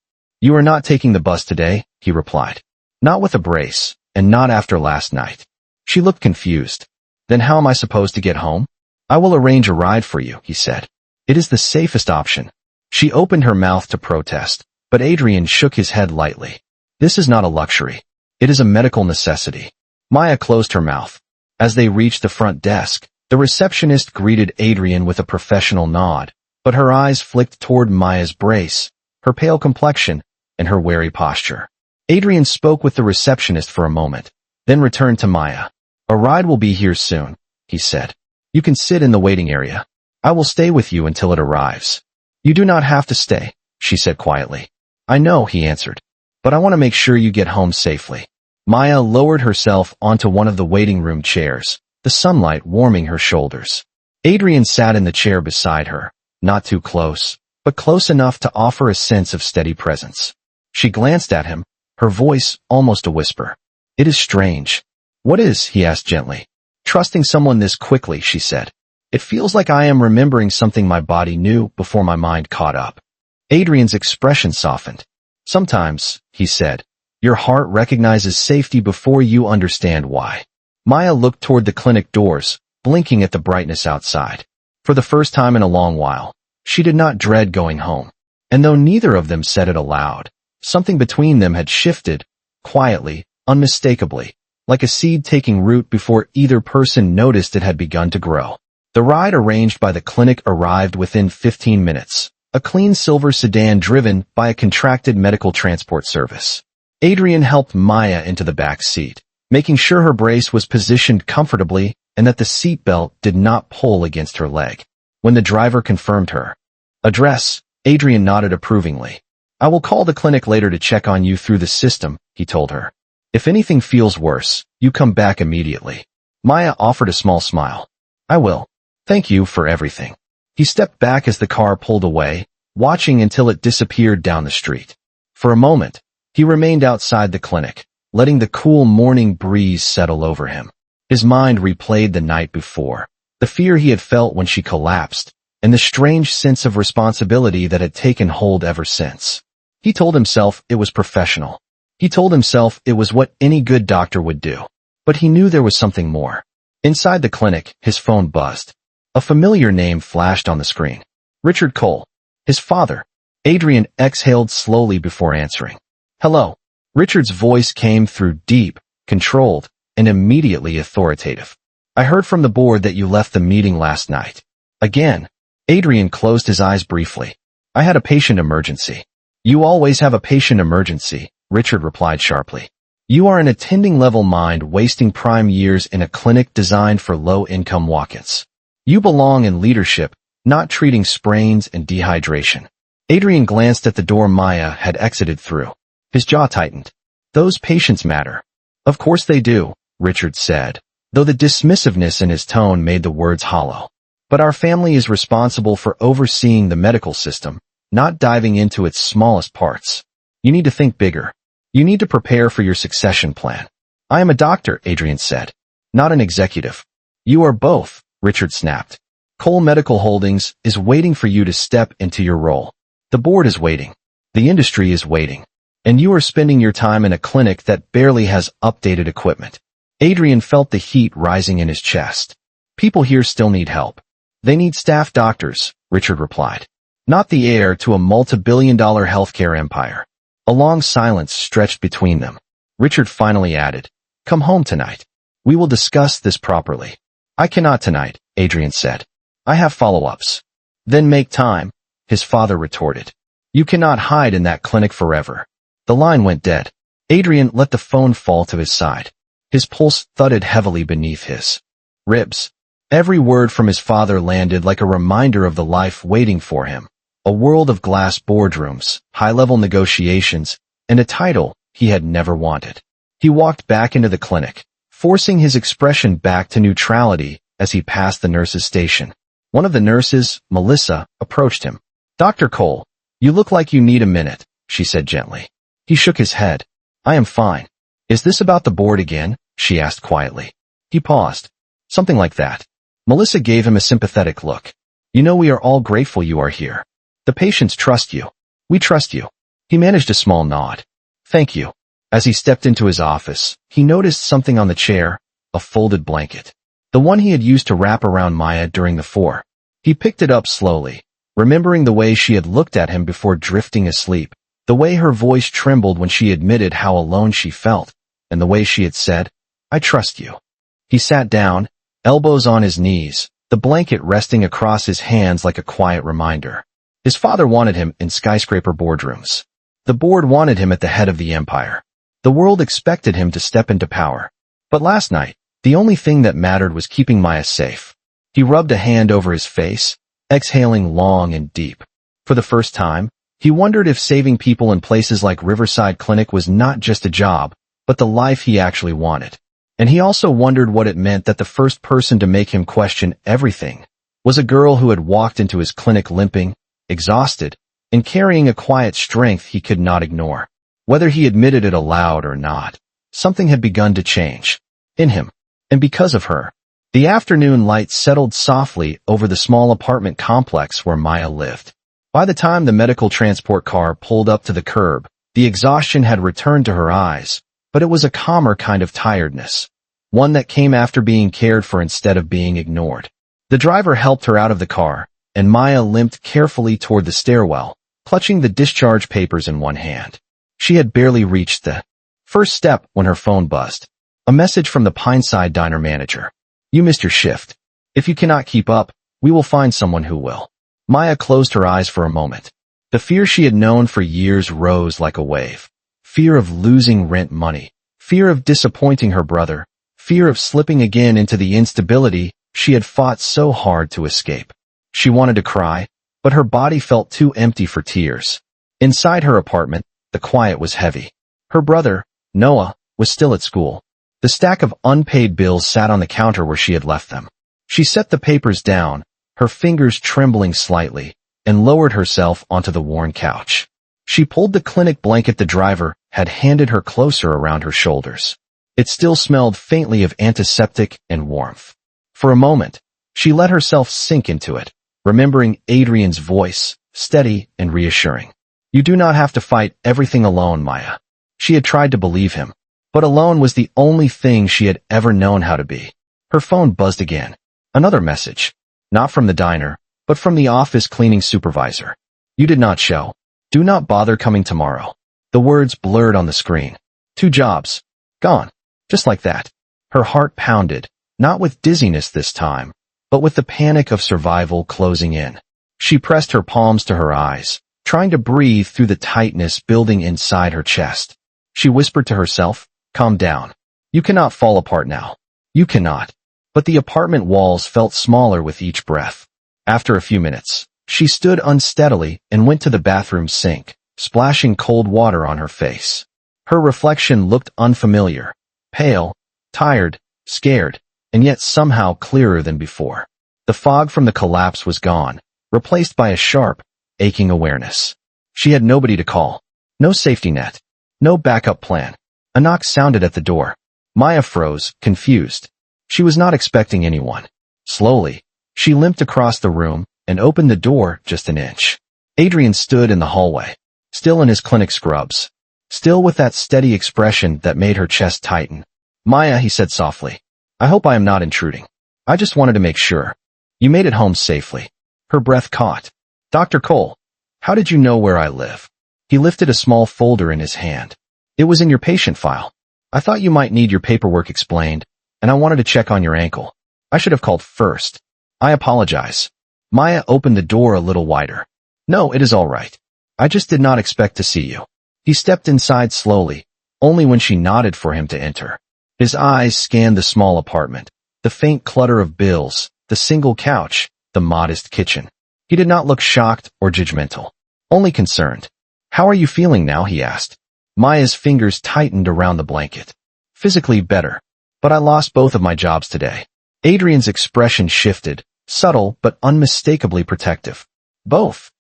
You are not taking the bus today, he replied. Not with a brace, and not after last night. She looked confused. Then how am I supposed to get home? I will arrange a ride for you, he said. It is the safest option. She opened her mouth to protest, but Adrian shook his head lightly. This is not a luxury. It is a medical necessity. Maya closed her mouth. As they reached the front desk, the receptionist greeted Adrian with a professional nod, but her eyes flicked toward Maya's brace, her pale complexion, and her wary posture. Adrian spoke with the receptionist for a moment, then returned to Maya. A ride will be here soon, he said. You can sit in the waiting area. I will stay with you until it arrives. You do not have to stay, she said quietly. I know, he answered, but I want to make sure you get home safely. Maya lowered herself onto one of the waiting room chairs, the sunlight warming her shoulders. Adrian sat in the chair beside her, not too close, but close enough to offer a sense of steady presence. She glanced at him, her voice almost a whisper. It is strange. What is? He asked gently. Trusting someone this quickly, she said. It feels like I am remembering something my body knew before my mind caught up. Adrian's expression softened. Sometimes, he said, your heart recognizes safety before you understand why. Maya looked toward the clinic doors, blinking at the brightness outside. For the first time in a long while, she did not dread going home. And though neither of them said it aloud, something between them had shifted, quietly, unmistakably, like a seed taking root before either person noticed it had begun to grow. The ride arranged by the clinic arrived within 15 minutes, a clean silver sedan driven by a contracted medical transport service. Adrian helped Maya into the back seat, making sure her brace was positioned comfortably and that the seat belt did not pull against her leg. When the driver confirmed her address, Adrian nodded approvingly. I will call the clinic later to check on you through the system, he told her. If anything feels worse, you come back immediately. Maya offered a small smile. I will. Thank you for everything. He stepped back as the car pulled away, watching until it disappeared down the street. For a moment, he remained outside the clinic, letting the cool morning breeze settle over him. His mind replayed the night before, the fear he had felt when she collapsed, and the strange sense of responsibility that had taken hold ever since. He told himself it was professional. He told himself it was what any good doctor would do. But he knew there was something more. Inside the clinic, his phone buzzed. A familiar name flashed on the screen. Richard Cole. His father. Adrian exhaled slowly before answering. Hello. Richard's voice came through deep, controlled, and immediately authoritative. I heard from the board that you left the meeting last night. Again. Adrian closed his eyes briefly. I had a patient emergency. You always have a patient emergency, Richard replied sharply. You are an attending-level mind wasting prime years in a clinic designed for low-income walk-ins. You belong in leadership, not treating sprains and dehydration. Adrian glanced at the door Maya had exited through. His jaw tightened. Those patients matter. Of course they do, Richard said, though the dismissiveness in his tone made the words hollow. But our family is responsible for overseeing the medical system, not diving into its smallest parts. You need to think bigger. You need to prepare for your succession plan. I am a doctor, Adrian said, not an executive. You are both, Richard snapped. Cole Medical Holdings is waiting for you to step into your role. The board is waiting. The industry is waiting. And you are spending your time in a clinic that barely has updated equipment. Adrian felt the heat rising in his chest. People here still need help. They need staff doctors, Richard replied. Not the heir to a multi-billion-dollar healthcare empire. A long silence stretched between them. Richard finally added, "Come home tonight. We will discuss this properly." "I cannot tonight," Adrian said. "I have follow-ups." "Then make time," his father retorted. "You cannot hide in that clinic forever." The line went dead. Adrian let the phone fall to his side. His pulse thudded heavily beneath his ribs. Every word from his father landed like a reminder of the life waiting for him. A world of glass boardrooms, high-level negotiations, and a title he had never wanted. He walked back into the clinic, forcing his expression back to neutrality as he passed the nurse's station. One of the nurses, Melissa, approached him. "Dr. Cole, you look like you need a minute," she said gently. He shook his head. "I am fine." "Is this about the board again?" she asked quietly. He paused. "Something like that." Melissa gave him a sympathetic look. "You know we are all grateful you are here. The patients trust you. We trust you." He managed a small nod. "Thank you." As he stepped into his office, he noticed something on the chair, a folded blanket. The one he had used to wrap around Maya during the four. He picked it up slowly, remembering the way she had looked at him before drifting asleep, the way her voice trembled when she admitted how alone she felt, and the way she had said, "I trust you." He sat down, elbows on his knees, the blanket resting across his hands like a quiet reminder. His father wanted him in skyscraper boardrooms. The board wanted him at the head of the empire. The world expected him to step into power. But last night, the only thing that mattered was keeping Maya safe. He rubbed a hand over his face, exhaling long and deep. For the first time, he wondered if saving people in places like Riverside Clinic was not just a job, but the life he actually wanted. And he also wondered what it meant that the first person to make him question everything was a girl who had walked into his clinic limping, exhausted, and carrying a quiet strength he could not ignore. Whether he admitted it aloud or not, something had begun to change. In him. And because of her. The afternoon light settled softly over the small apartment complex where Maya lived. By the time the medical transport car pulled up to the curb, the exhaustion had returned to her eyes, but it was a calmer kind of tiredness, one that came after being cared for instead of being ignored. The driver helped her out of the car, and Maya limped carefully toward the stairwell, clutching the discharge papers in one hand. She had barely reached the first step when her phone buzzed. A message from the Pineside diner manager. "You missed your shift. If you cannot keep up, we will find someone who will." Maya closed her eyes for a moment. The fear she had known for years rose like a wave. Fear of losing rent money. Fear of disappointing her brother. Fear of slipping again into the instability she had fought so hard to escape. She wanted to cry, but her body felt too empty for tears. Inside her apartment, the quiet was heavy. Her brother, Noah, was still at school. The stack of unpaid bills sat on the counter where she had left them. She set the papers down, her fingers trembling slightly, and lowered herself onto the worn couch. She pulled the clinic blanket the driver had handed her closer around her shoulders. It still smelled faintly of antiseptic and warmth. For a moment, she let herself sink into it, remembering Adrian's voice, steady and reassuring. "You do not have to fight everything alone, Maya." She had tried to believe him, but alone was the only thing she had ever known how to be. Her phone buzzed again. Another message. Not from the diner, but from the office cleaning supervisor. "You did not show. Do not bother coming tomorrow." The words blurred on the screen. 2 jobs. Gone. Just like that. Her heart pounded, not with dizziness this time, but with the panic of survival closing in. She pressed her palms to her eyes, trying to breathe through the tightness building inside her chest. She whispered to herself, Calm down. You cannot fall apart now. You cannot. But the apartment walls felt smaller with each breath. After a few minutes, she stood unsteadily and went to the bathroom sink, splashing cold water on her face. Her reflection looked unfamiliar, pale, tired, scared, and yet somehow clearer than before. The fog from the collapse was gone, replaced by a sharp, aching awareness. She had nobody to call. No safety net. No backup plan. A knock sounded at the door. Maya froze, confused. She was not expecting anyone. Slowly, she limped across the room and opened the door just an inch. Adrian stood in the hallway, still in his clinic scrubs, still with that steady expression that made her chest tighten. "Maya," he said softly, "I hope I am not intruding. I just wanted to make sure. You made it home safely." Her breath caught. "Dr. Cole, how did you know where I live?" He lifted a small folder in his hand. "It was in your patient file. I thought you might need your paperwork explained, and I wanted to check on your ankle. I should have called first. I apologize." Maya opened the door a little wider. "No, it is all right. I just did not expect to see you." He stepped inside slowly, only when she nodded for him to enter. His eyes scanned the small apartment, the faint clutter of bills, the single couch, the modest kitchen. He did not look shocked or judgmental, only concerned. "How are you feeling now?" he asked. Maya's fingers tightened around the blanket. "Physically better, but I lost both of my jobs today." Adrian's expression shifted, subtle but unmistakably protective. "Both?"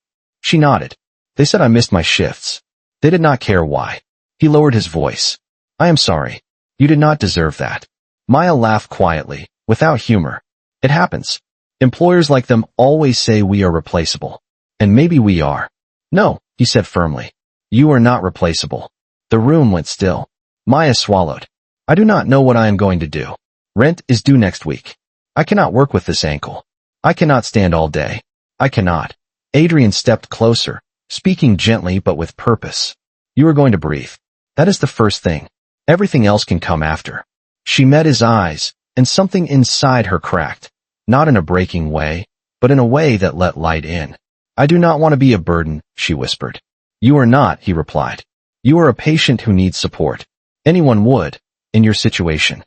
She nodded. "They said I missed my shifts. They did not care why." He lowered his voice. "I am sorry. You did not deserve that." Maya laughed quietly, without humor. "It happens. Employers like them always say we are replaceable. And maybe we are." "No," he said firmly. "You are not replaceable." The room went still. Maya swallowed. "I do not know what I am going to do. Rent is due next week. I cannot work with this ankle. I cannot stand all day. I cannot." Adrian stepped closer, speaking gently but with purpose. "You are going to breathe. That is the first thing. Everything else can come after." She met his eyes, and something inside her cracked, not in a breaking way, but in a way that let light in. "I do not want to be a burden," she whispered. "You are not," he replied. "You are a patient who needs support. Anyone would, in your situation."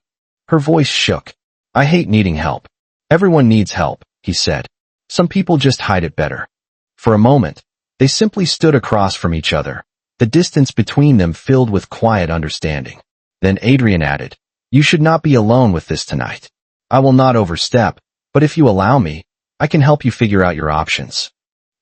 Her voice shook. "I hate needing help. Everyone needs help," he said. "Some people just hide it better." For a moment, they simply stood across from each other, the distance between them filled with quiet understanding. Then Adrian added, "You should not be alone with this tonight. I will not overstep, but if you allow me, I can help you figure out your options."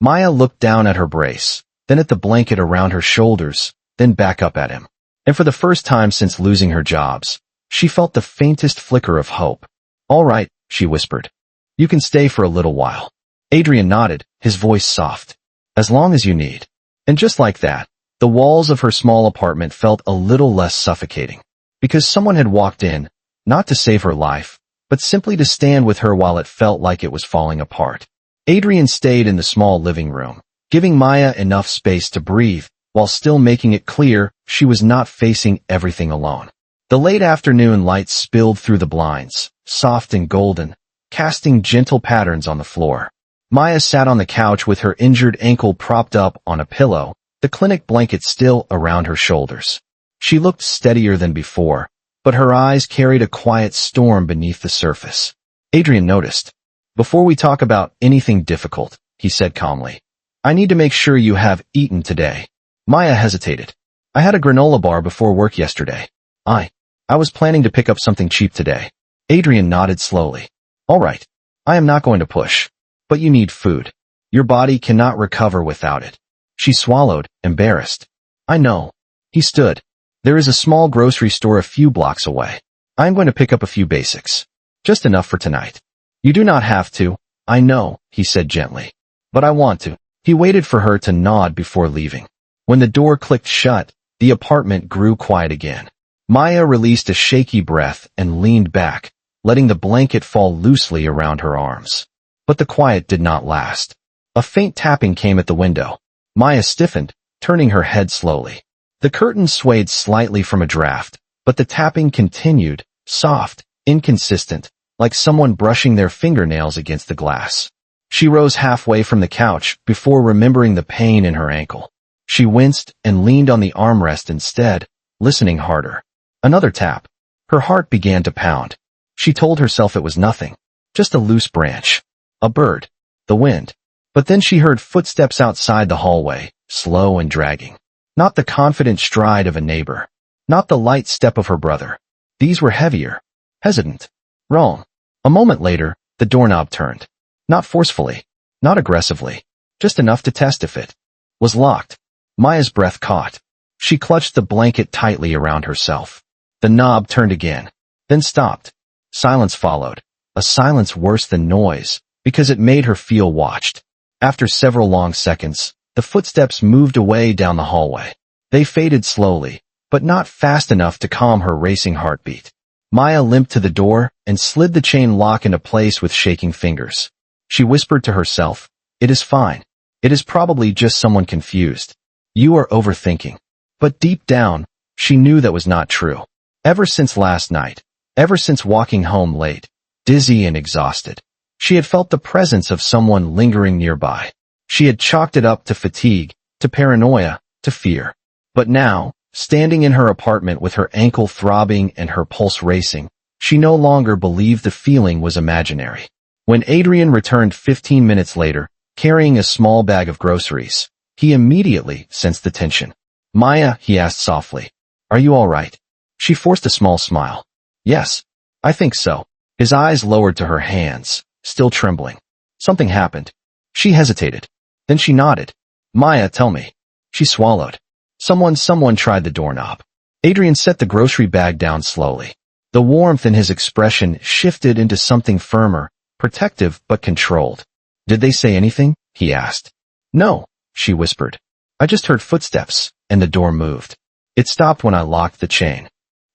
Maya looked down at her brace, then at the blanket around her shoulders, then back up at him. And for the first time since losing her jobs, she felt the faintest flicker of hope. "All right," she whispered. "You can stay for a little while." Adrian nodded, his voice soft. "As long as you need." And just like that, the walls of her small apartment felt a little less suffocating. Because someone had walked in, not to save her life, but simply to stand with her while it felt like it was falling apart. Adrian stayed in the small living room, giving Maya enough space to breathe, while still making it clear she was not facing everything alone. The late afternoon light spilled through the blinds, soft and golden, casting gentle patterns on the floor. Maya sat on the couch with her injured ankle propped up on a pillow, the clinic blanket still around her shoulders. She looked steadier than before, but her eyes carried a quiet storm beneath the surface. Adrian noticed. "Before we talk about anything difficult," he said calmly, "I need to make sure you have eaten today." Maya hesitated. "I had a granola bar before work yesterday. I was planning to pick up something cheap today." Adrian nodded slowly. "All right. I am not going to push. But you need food. Your body cannot recover without it." She swallowed, embarrassed. "I know." He stood. "There is a small grocery store a few blocks away. I am going to pick up a few basics. Just enough for tonight." "You do not have to." "I know," he said gently. "But I want to." He waited for her to nod before leaving. When the door clicked shut, the apartment grew quiet again. Maya released a shaky breath and leaned back, letting the blanket fall loosely around her arms. But the quiet did not last. A faint tapping came at the window. Maya stiffened, turning her head slowly. The curtain swayed slightly from a draft, but the tapping continued, soft, inconsistent, like someone brushing their fingernails against the glass. She rose halfway from the couch before remembering the pain in her ankle. She winced and leaned on the armrest instead, listening harder. Another tap. Her heart began to pound. She told herself it was nothing. Just a loose branch. A bird. The wind. But then she heard footsteps outside the hallway, slow and dragging. Not the confident stride of a neighbor. Not the light step of her brother. These were heavier. Hesitant. Wrong. A moment later, the doorknob turned. Not forcefully. Not aggressively. Just enough to test if it was locked. Maya's breath caught. She clutched the blanket tightly around herself. The knob turned again. Then stopped. Silence followed. A silence worse than noise, because it made her feel watched. After several long seconds, the footsteps moved away down the hallway. They faded slowly, but not fast enough to calm her racing heartbeat. Maya limped to the door and slid the chain lock into place with shaking fingers. She whispered to herself, "It is fine. It is probably just someone confused. You are overthinking." But deep down, she knew that was not true. Ever since last night, ever since walking home late, dizzy and exhausted, she had felt the presence of someone lingering nearby. She had chalked it up to fatigue, to paranoia, to fear. But now, standing in her apartment with her ankle throbbing and her pulse racing, she no longer believed the feeling was imaginary. When Adrian returned 15 minutes later, carrying a small bag of groceries, he immediately sensed the tension. "Maya," he asked softly, "are you all right?" She forced a small smile. "Yes, I think so." His eyes lowered to her hands, still trembling. Something happened. She hesitated. Then she nodded. "Maya, tell me." She swallowed. Someone tried the doorknob." Adrian set the grocery bag down slowly. The warmth in his expression shifted into something firmer, protective but controlled. "Did they say anything?" he asked. "No," she whispered. "I just heard footsteps, and the door moved. It stopped when I locked the chain."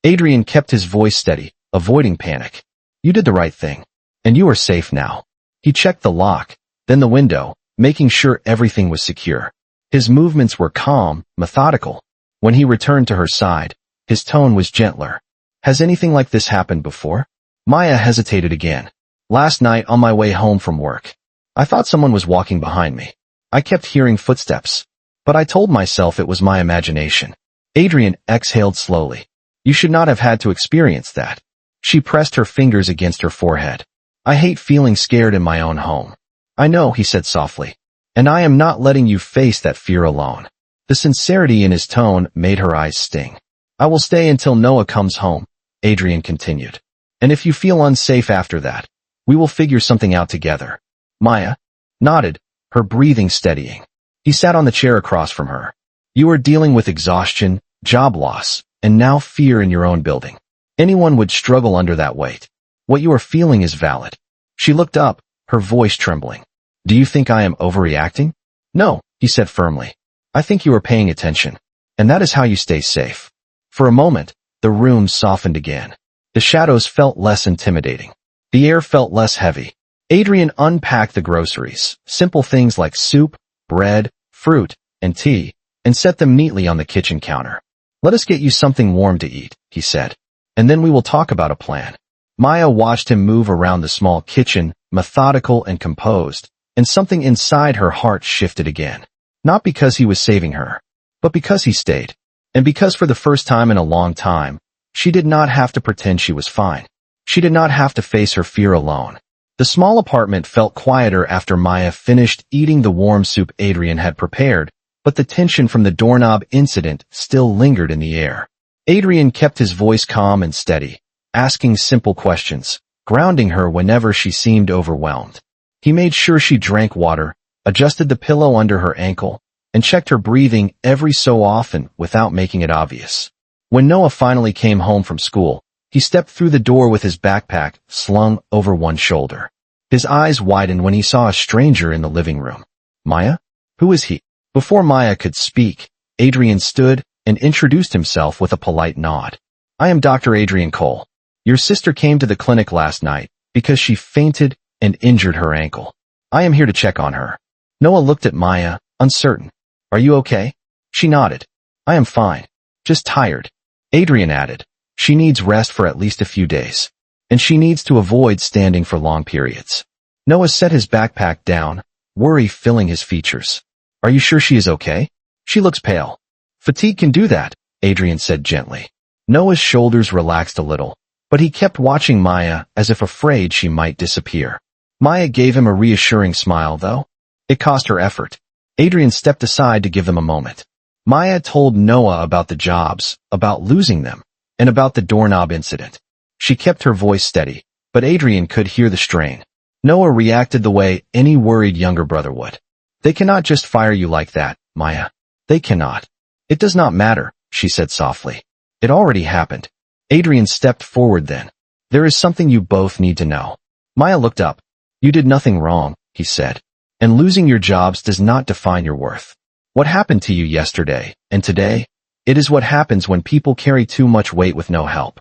Adrian kept his voice steady, avoiding panic. "You did the right thing. And you are safe now." He checked the lock, then the window, making sure everything was secure. His movements were calm, methodical. When he returned to her side, his tone was gentler. "Has anything like this happened before?" Maya hesitated again. "Last night on my way home from work. I thought someone was walking behind me. I kept hearing footsteps. But I told myself it was my imagination." Adrian exhaled slowly. "You should not have had to experience that." She pressed her fingers against her forehead. "I hate feeling scared in my own home." "I know," he said softly. "And I am not letting you face that fear alone." The sincerity in his tone made her eyes sting. "I will stay until Noah comes home," Adrian continued. "And if you feel unsafe after that, we will figure something out together." Maya nodded, her breathing steadying. He sat on the chair across from her. "You are dealing with exhaustion, job loss, and now fear in your own building. Anyone would struggle under that weight. What you are feeling is valid." She looked up, her voice trembling. "Do you think I am overreacting?" "No," he said firmly. "I think you are paying attention. And that is how you stay safe." For a moment, the room softened again. The shadows felt less intimidating. The air felt less heavy. Adrian unpacked the groceries, simple things like soup, bread, fruit, and tea, and set them neatly on the kitchen counter. "Let us get you something warm to eat," he said. "And then we will talk about a plan." Maya watched him move around the small kitchen, methodical and composed, and something inside her heart shifted again. Not because he was saving her, but because he stayed. And because for the first time in a long time, she did not have to pretend she was fine. She did not have to face her fear alone. The small apartment felt quieter after Maya finished eating the warm soup Adrian had prepared, but the tension from the doorknob incident still lingered in the air. Adrian kept his voice calm and steady, asking simple questions, grounding her whenever she seemed overwhelmed. He made sure she drank water, adjusted the pillow under her ankle, and checked her breathing every so often without making it obvious. When Noah finally came home from school, he stepped through the door with his backpack slung over one shoulder. His eyes widened when he saw a stranger in the living room. "Maya? Who is he?" Before Maya could speak, Adrian stood and introduced himself with a polite nod. "I am Dr. Adrian Cole. Your sister came to the clinic last night because she fainted and injured her ankle. I am here to check on her." Noah looked at Maya, uncertain. "Are you okay?" She nodded. "I am fine. Just tired." Adrian added, "She needs rest for at least a few days. And she needs to avoid standing for long periods." Noah set his backpack down, worry filling his features. "Are you sure she is okay? She looks pale." "Fatigue can do that," Adrian said gently. Noah's shoulders relaxed a little, but he kept watching Maya as if afraid she might disappear. Maya gave him a reassuring smile, though. It cost her effort. Adrian stepped aside to give them a moment. Maya told Noah about the jobs, about losing them, and about the doorknob incident. She kept her voice steady, but Adrian could hear the strain. Noah reacted the way any worried younger brother would. They cannot just fire you like that, Maya. They cannot. It does not matter, she said softly. It already happened. Adrian stepped forward then. There is something you both need to know. Maya looked up. You did nothing wrong, he said. And losing your jobs does not define your worth. What happened to you yesterday, and today? It is what happens when people carry too much weight with no help.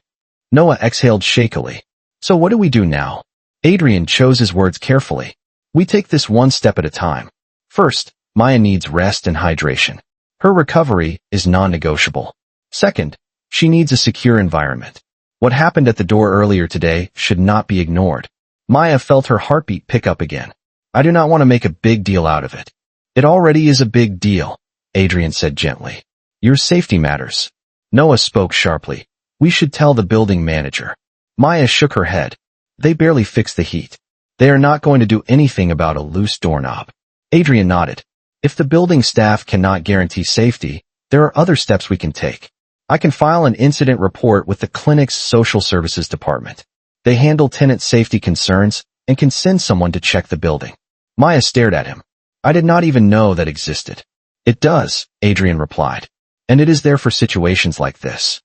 Noah exhaled shakily. So what do we do now? Adrian chose his words carefully. We take this one step at a time. First, Maya needs rest and hydration. Her recovery is non-negotiable. Second, she needs a secure environment. What happened at the door earlier today should not be ignored. Maya felt her heartbeat pick up again. I do not want to make a big deal out of it. It already is a big deal, Adrian said gently. Your safety matters. Noah spoke sharply. We should tell the building manager. Maya shook her head. They barely fix the heat. They are not going to do anything about a loose doorknob. Adrian nodded. If the building staff cannot guarantee safety, there are other steps we can take. I can file an incident report with the clinic's social services department. They handle tenant safety concerns and can send someone to check the building. Maya stared at him. I did not even know that existed. It does, Adrian replied. And it is there for situations like this.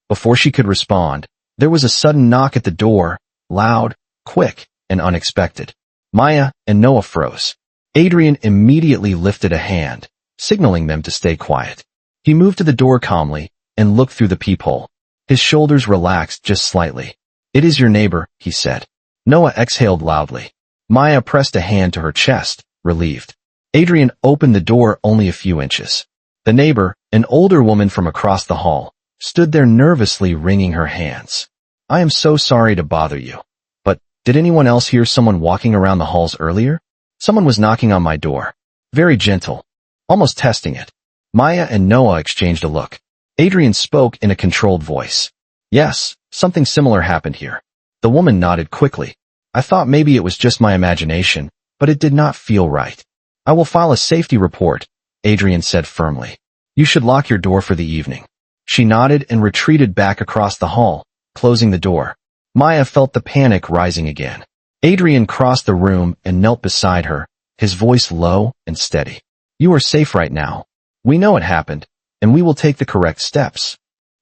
Before she could respond, there was a sudden knock at the door, loud, quick, and unexpected. Maya and Noah froze. Adrian immediately lifted a hand, signaling them to stay quiet. He moved to the door calmly and looked through the peephole. His shoulders relaxed just slightly. It is your neighbor, he said. Noah exhaled loudly. Maya pressed a hand to her chest, relieved. Adrian opened the door only a few inches. The neighbor, an older woman from across the hall, stood there nervously wringing her hands. I am so sorry to bother you. But, did anyone else hear someone walking around the halls earlier? Someone was knocking on my door. Very gentle. Almost testing it. Maya and Noah exchanged a look. Adrian spoke in a controlled voice. Yes, something similar happened here. The woman nodded quickly. I thought maybe it was just my imagination, but it did not feel right. I will file a safety report, Adrian said firmly. You should lock your door for the evening. She nodded and retreated back across the hall, closing the door. Maya felt the panic rising again. Adrian crossed the room and knelt beside her, his voice low and steady. You are safe right now. We know it happened, and we will take the correct steps.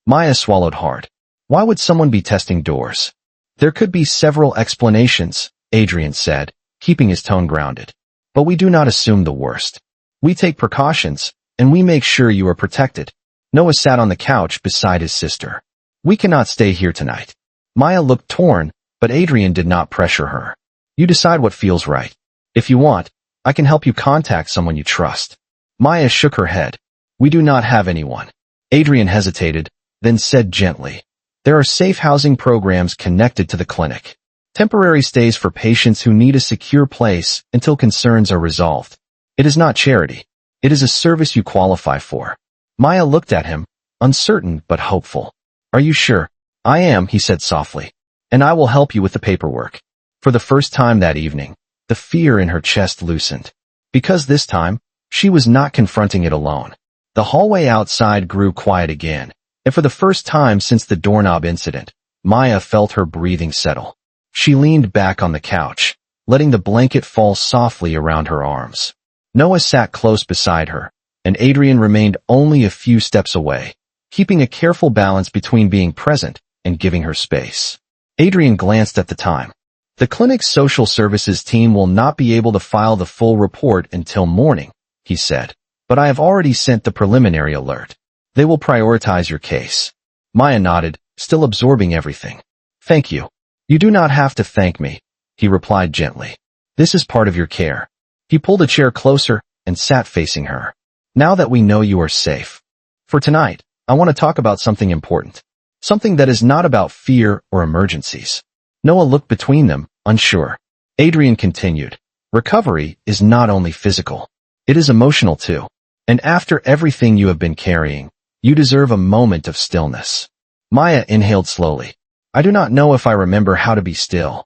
Maya swallowed hard. Why would someone be testing doors? There could be several explanations, Adrian said, keeping his tone grounded. But we do not assume the worst. We take precautions, and we make sure you are protected. Noah sat on the couch beside his sister. We cannot stay here tonight. Maya looked torn, but Adrian did not pressure her. You decide what feels right. If you want, I can help you contact someone you trust. Maya shook her head. We do not have anyone. Adrian hesitated, then said gently. There are safe housing programs connected to the clinic. Temporary stays for patients who need a secure place until concerns are resolved. It is not charity. It is a service you qualify for. Maya looked at him, uncertain but hopeful. Are you sure? I am, he said softly. And I will help you with the paperwork. For the first time that evening, the fear in her chest loosened. Because this time, she was not confronting it alone. The hallway outside grew quiet again, and for the first time since the doorknob incident, Maya felt her breathing settle. She leaned back on the couch, letting the blanket fall softly around her arms. Noah sat close beside her, and Adrian remained only a few steps away, keeping a careful balance between being present and giving her space. Adrian glanced at the time. The clinic's social services team will not be able to file the full report until morning, he said, but I have already sent the preliminary alert. They will prioritize your case. Maya nodded, still absorbing everything. Thank you. You do not have to thank me, he replied gently. This is part of your care. He pulled a chair closer and sat facing her. Now that we know you are safe. For tonight, I want to talk about something important. Something that is not about fear or emergencies. Noah looked between them, unsure. Adrian continued. Recovery is not only physical. It is emotional too. And after everything you have been carrying, you deserve a moment of stillness. Maya inhaled slowly. I do not know if I remember how to be still.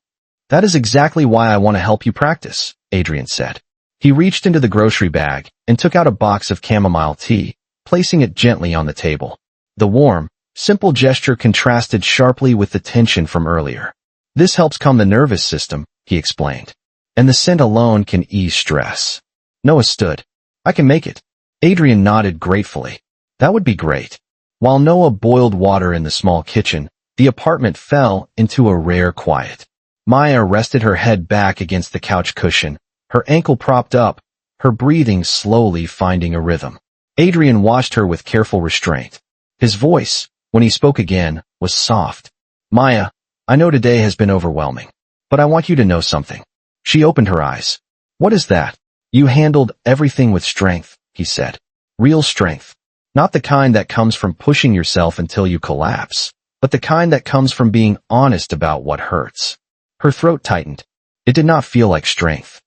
That is exactly why I want to help you practice, Adrian said. He reached into the grocery bag and took out a box of chamomile tea, placing it gently on the table. The warm, simple gesture contrasted sharply with the tension from earlier. This helps calm the nervous system, he explained. And the scent alone can ease stress. Noah stood. I can make it. Adrian nodded gratefully. That would be great. While Noah boiled water in the small kitchen, the apartment fell into a rare quiet. Maya rested her head back against the couch cushion, her ankle propped up, her breathing slowly finding a rhythm. Adrian watched her with careful restraint. His voice, when he spoke again, was soft. Maya, I know today has been overwhelming, but I want you to know something. She opened her eyes. What is that? You handled everything with strength, he said. Real strength. Not the kind that comes from pushing yourself until you collapse, but the kind that comes from being honest about what hurts. Her throat tightened. It did not feel like strength.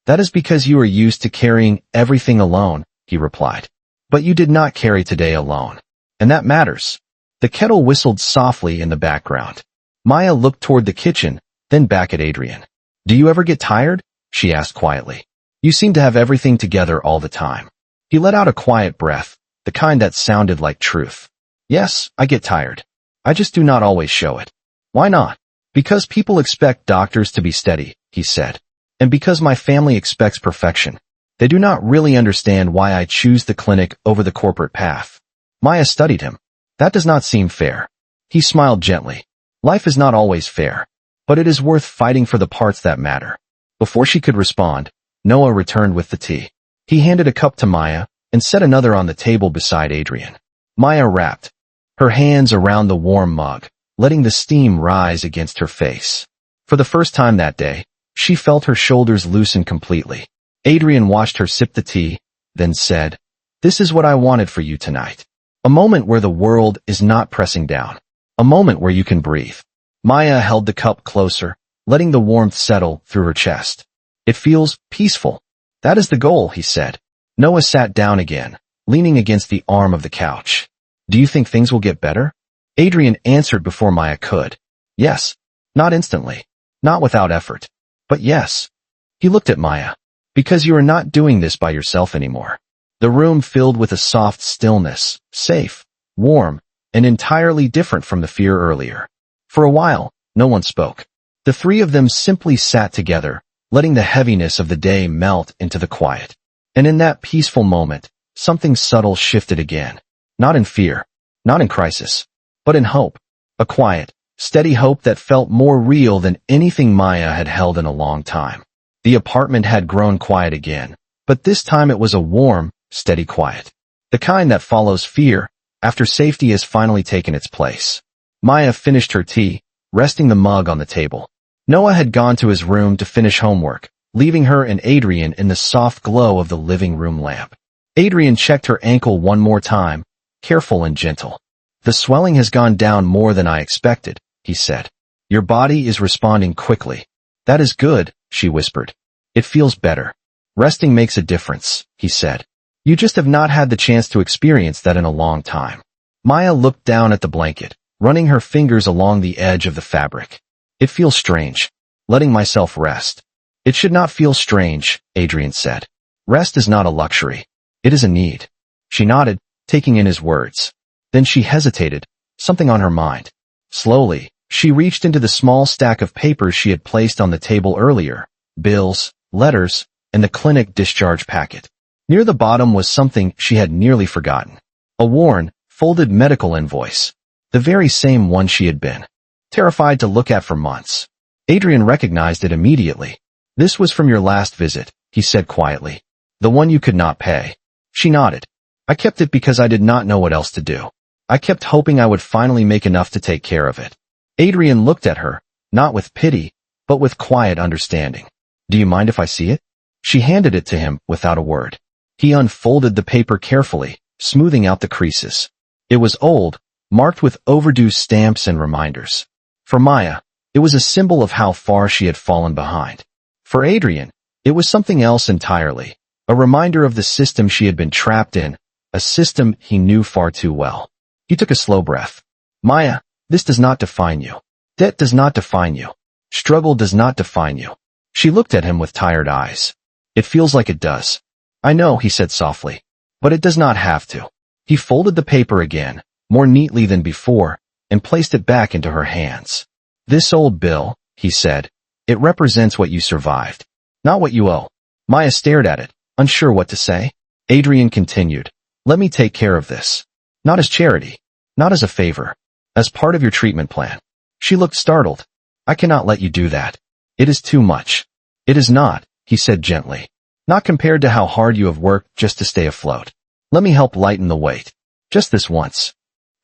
That is because you are used to carrying everything alone, he replied. But you did not carry today alone. And that matters. The kettle whistled softly in the background. Maya looked toward the kitchen, then back at Adrian. Do you ever get tired? She asked quietly. You seem to have everything together all the time. He let out a quiet breath, the kind that sounded like truth. Yes, I get tired. I just do not always show it. Why not? Because people expect doctors to be steady, he said. And because my family expects perfection. They do not really understand why I choose the clinic over the corporate path. Maya studied him. That does not seem fair. He smiled gently. Life is not always fair, but it is worth fighting for the parts that matter. Before she could respond, Noah returned with the tea. He handed a cup to Maya and set another on the table beside Adrian. Maya wrapped her hands around the warm mug, letting the steam rise against her face. For the first time that day, she felt her shoulders loosen completely. Adrian watched her sip the tea, then said, This is what I wanted for you tonight. A moment where the world is not pressing down. A moment where you can breathe. Maya held the cup closer, letting the warmth settle through her chest. It feels peaceful. That is the goal, he said. Noah sat down again, leaning against the arm of the couch. Do you think things will get better? Adrian answered before Maya could. Yes. Not instantly. Not without effort. But yes. He looked at Maya. Because you are not doing this by yourself anymore. The room filled with a soft stillness, safe, warm, and entirely different from the fear earlier. For a while, no one spoke. The three of them simply sat together, letting the heaviness of the day melt into the quiet. And in that peaceful moment, something subtle shifted again. Not in fear, not in crisis, but in hope. A quiet, steady hope that felt more real than anything Maya had held in a long time. The apartment had grown quiet again, but this time it was a warm, steady quiet. The kind that follows fear, after safety has finally taken its place. Maya finished her tea, resting the mug on the table. Noah had gone to his room to finish homework, leaving her and Adrian in the soft glow of the living room lamp. Adrian checked her ankle one more time, careful and gentle. The swelling has gone down more than I expected, he said. Your body is responding quickly. That is good, she whispered. It feels better. Resting makes a difference, he said. You just have not had the chance to experience that in a long time. Maya looked down at the blanket, running her fingers along the edge of the fabric. It feels strange. Letting myself rest. It should not feel strange, Adrian said. Rest is not a luxury. It is a need. She nodded, taking in his words. Then she hesitated, something on her mind. Slowly, she reached into the small stack of papers she had placed on the table earlier, bills, letters, and the clinic discharge packet. Near the bottom was something she had nearly forgotten. A worn, folded medical invoice. The very same one she had been terrified to look at for months. Adrian recognized it immediately. This was from your last visit, he said quietly. The one you could not pay. She nodded. I kept it because I did not know what else to do. I kept hoping I would finally make enough to take care of it. Adrian looked at her, not with pity, but with quiet understanding. Do you mind if I see it? She handed it to him without a word. He unfolded the paper carefully, smoothing out the creases. It was old, marked with overdue stamps and reminders. For Maya, it was a symbol of how far she had fallen behind. For Adrian, it was something else entirely, a reminder of the system she had been trapped in, a system he knew far too well. He took a slow breath. Maya, This does not define you. Debt does not define you. Struggle does not define you. She looked at him with tired eyes. It feels like it does. I know, he said softly. But it does not have to. He folded the paper again, more neatly than before, and placed it back into her hands. This old bill, he said, it represents what you survived, not what you owe. Maya stared at it, unsure what to say. Adrian continued, let me take care of this. Not as charity, not as a favor, as part of your treatment plan. She looked startled. I cannot let you do that. It is too much. It is not, he said gently. Not compared to how hard you have worked just to stay afloat. Let me help lighten the weight. Just this once.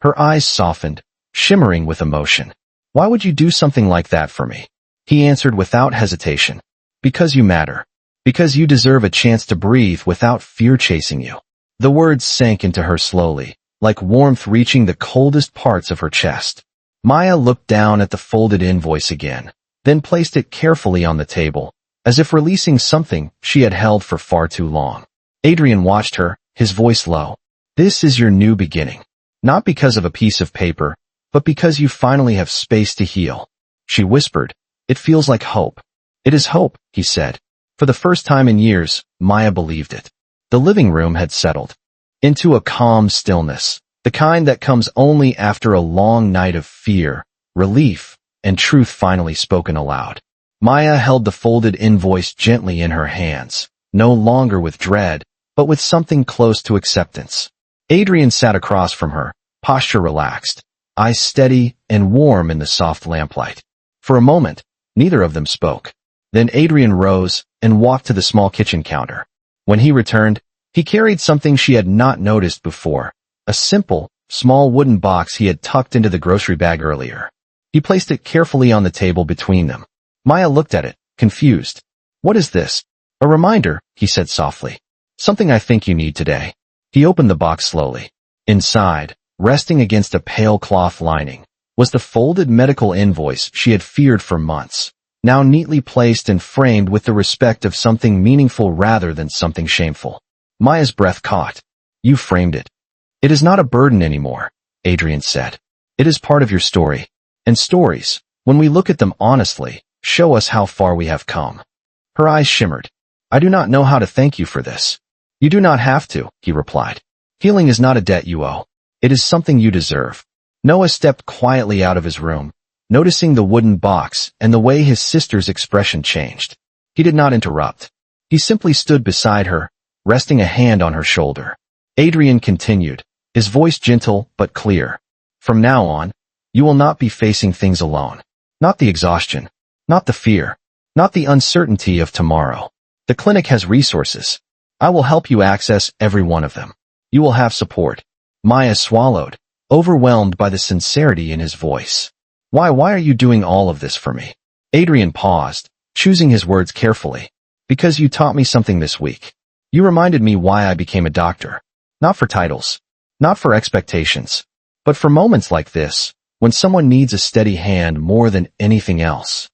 Her eyes softened, shimmering with emotion. Why would you do something like that for me? He answered without hesitation. Because you matter. Because you deserve a chance to breathe without fear chasing you. The words sank into her slowly, like warmth reaching the coldest parts of her chest. Maya looked down at the folded invoice again, then placed it carefully on the table, as if releasing something she had held for far too long. Adrian watched her, his voice low. This is your new beginning. Not because of a piece of paper, but because you finally have space to heal. She whispered, it feels like hope. It is hope, he said. For the first time in years, Maya believed it. The living room had settled into a calm stillness, the kind that comes only after a long night of fear, relief, and truth finally spoken aloud. Maya held the folded invoice gently in her hands, no longer with dread, but with something close to acceptance. Adrian sat across from her, posture relaxed, eyes steady and warm in the soft lamplight. For a moment, neither of them spoke. Then Adrian rose and walked to the small kitchen counter. When he returned, he carried something she had not noticed before, a simple, small wooden box he had tucked into the grocery bag earlier. He placed it carefully on the table between them. Maya looked at it, confused. What is this? A reminder, he said softly. Something I think you need today. He opened the box slowly. Inside, resting against a pale cloth lining, was the folded medical invoice she had feared for months, now neatly placed and framed with the respect of something meaningful rather than something shameful. Maya's breath caught. You framed it. It is not a burden anymore, Adrian said. It is part of your story. And stories, when we look at them honestly, show us how far we have come. Her eyes shimmered. I do not know how to thank you for this. You do not have to, he replied. Healing is not a debt you owe. It is something you deserve. Noah stepped quietly out of his room, noticing the wooden box and the way his sister's expression changed. He did not interrupt. He simply stood beside her, resting a hand on her shoulder. Adrian continued, his voice gentle but clear. From now on, you will not be facing things alone. Not the exhaustion. Not the fear. Not the uncertainty of tomorrow. The clinic has resources. I will help you access every one of them. You will have support. Maya swallowed, overwhelmed by the sincerity in his voice. Why are you doing all of this for me? Adrian paused, choosing his words carefully. Because you taught me something this week. You reminded me why I became a doctor. Not for titles. Not for expectations. But for moments like this, when someone needs a steady hand more than anything else.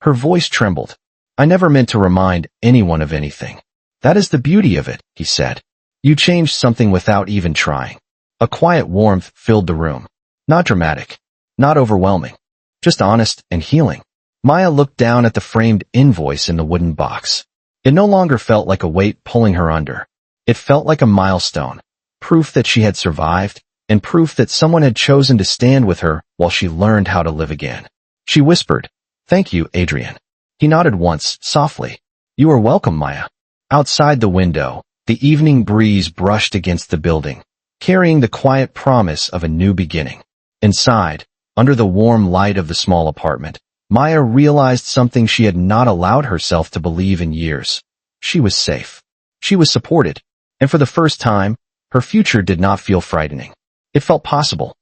Her voice trembled. I never meant to remind anyone of anything. That is the beauty of it, he said. You changed something without even trying. A quiet warmth filled the room. Not dramatic. Not overwhelming. Just honest and healing. Maya looked down at the framed invoice in the wooden box. It no longer felt like a weight pulling her under. It felt like a milestone. Proof that she had survived, and proof that someone had chosen to stand with her while she learned how to live again. She whispered, Thank you, Adrian. He nodded once, softly. You are welcome, Maya. Outside the window, the evening breeze brushed against the building, carrying the quiet promise of a new beginning. Inside, under the warm light of the small apartment, Maya realized something she had not allowed herself to believe in years. She was safe. She was supported. And for the first time, her future did not feel frightening. It felt possible.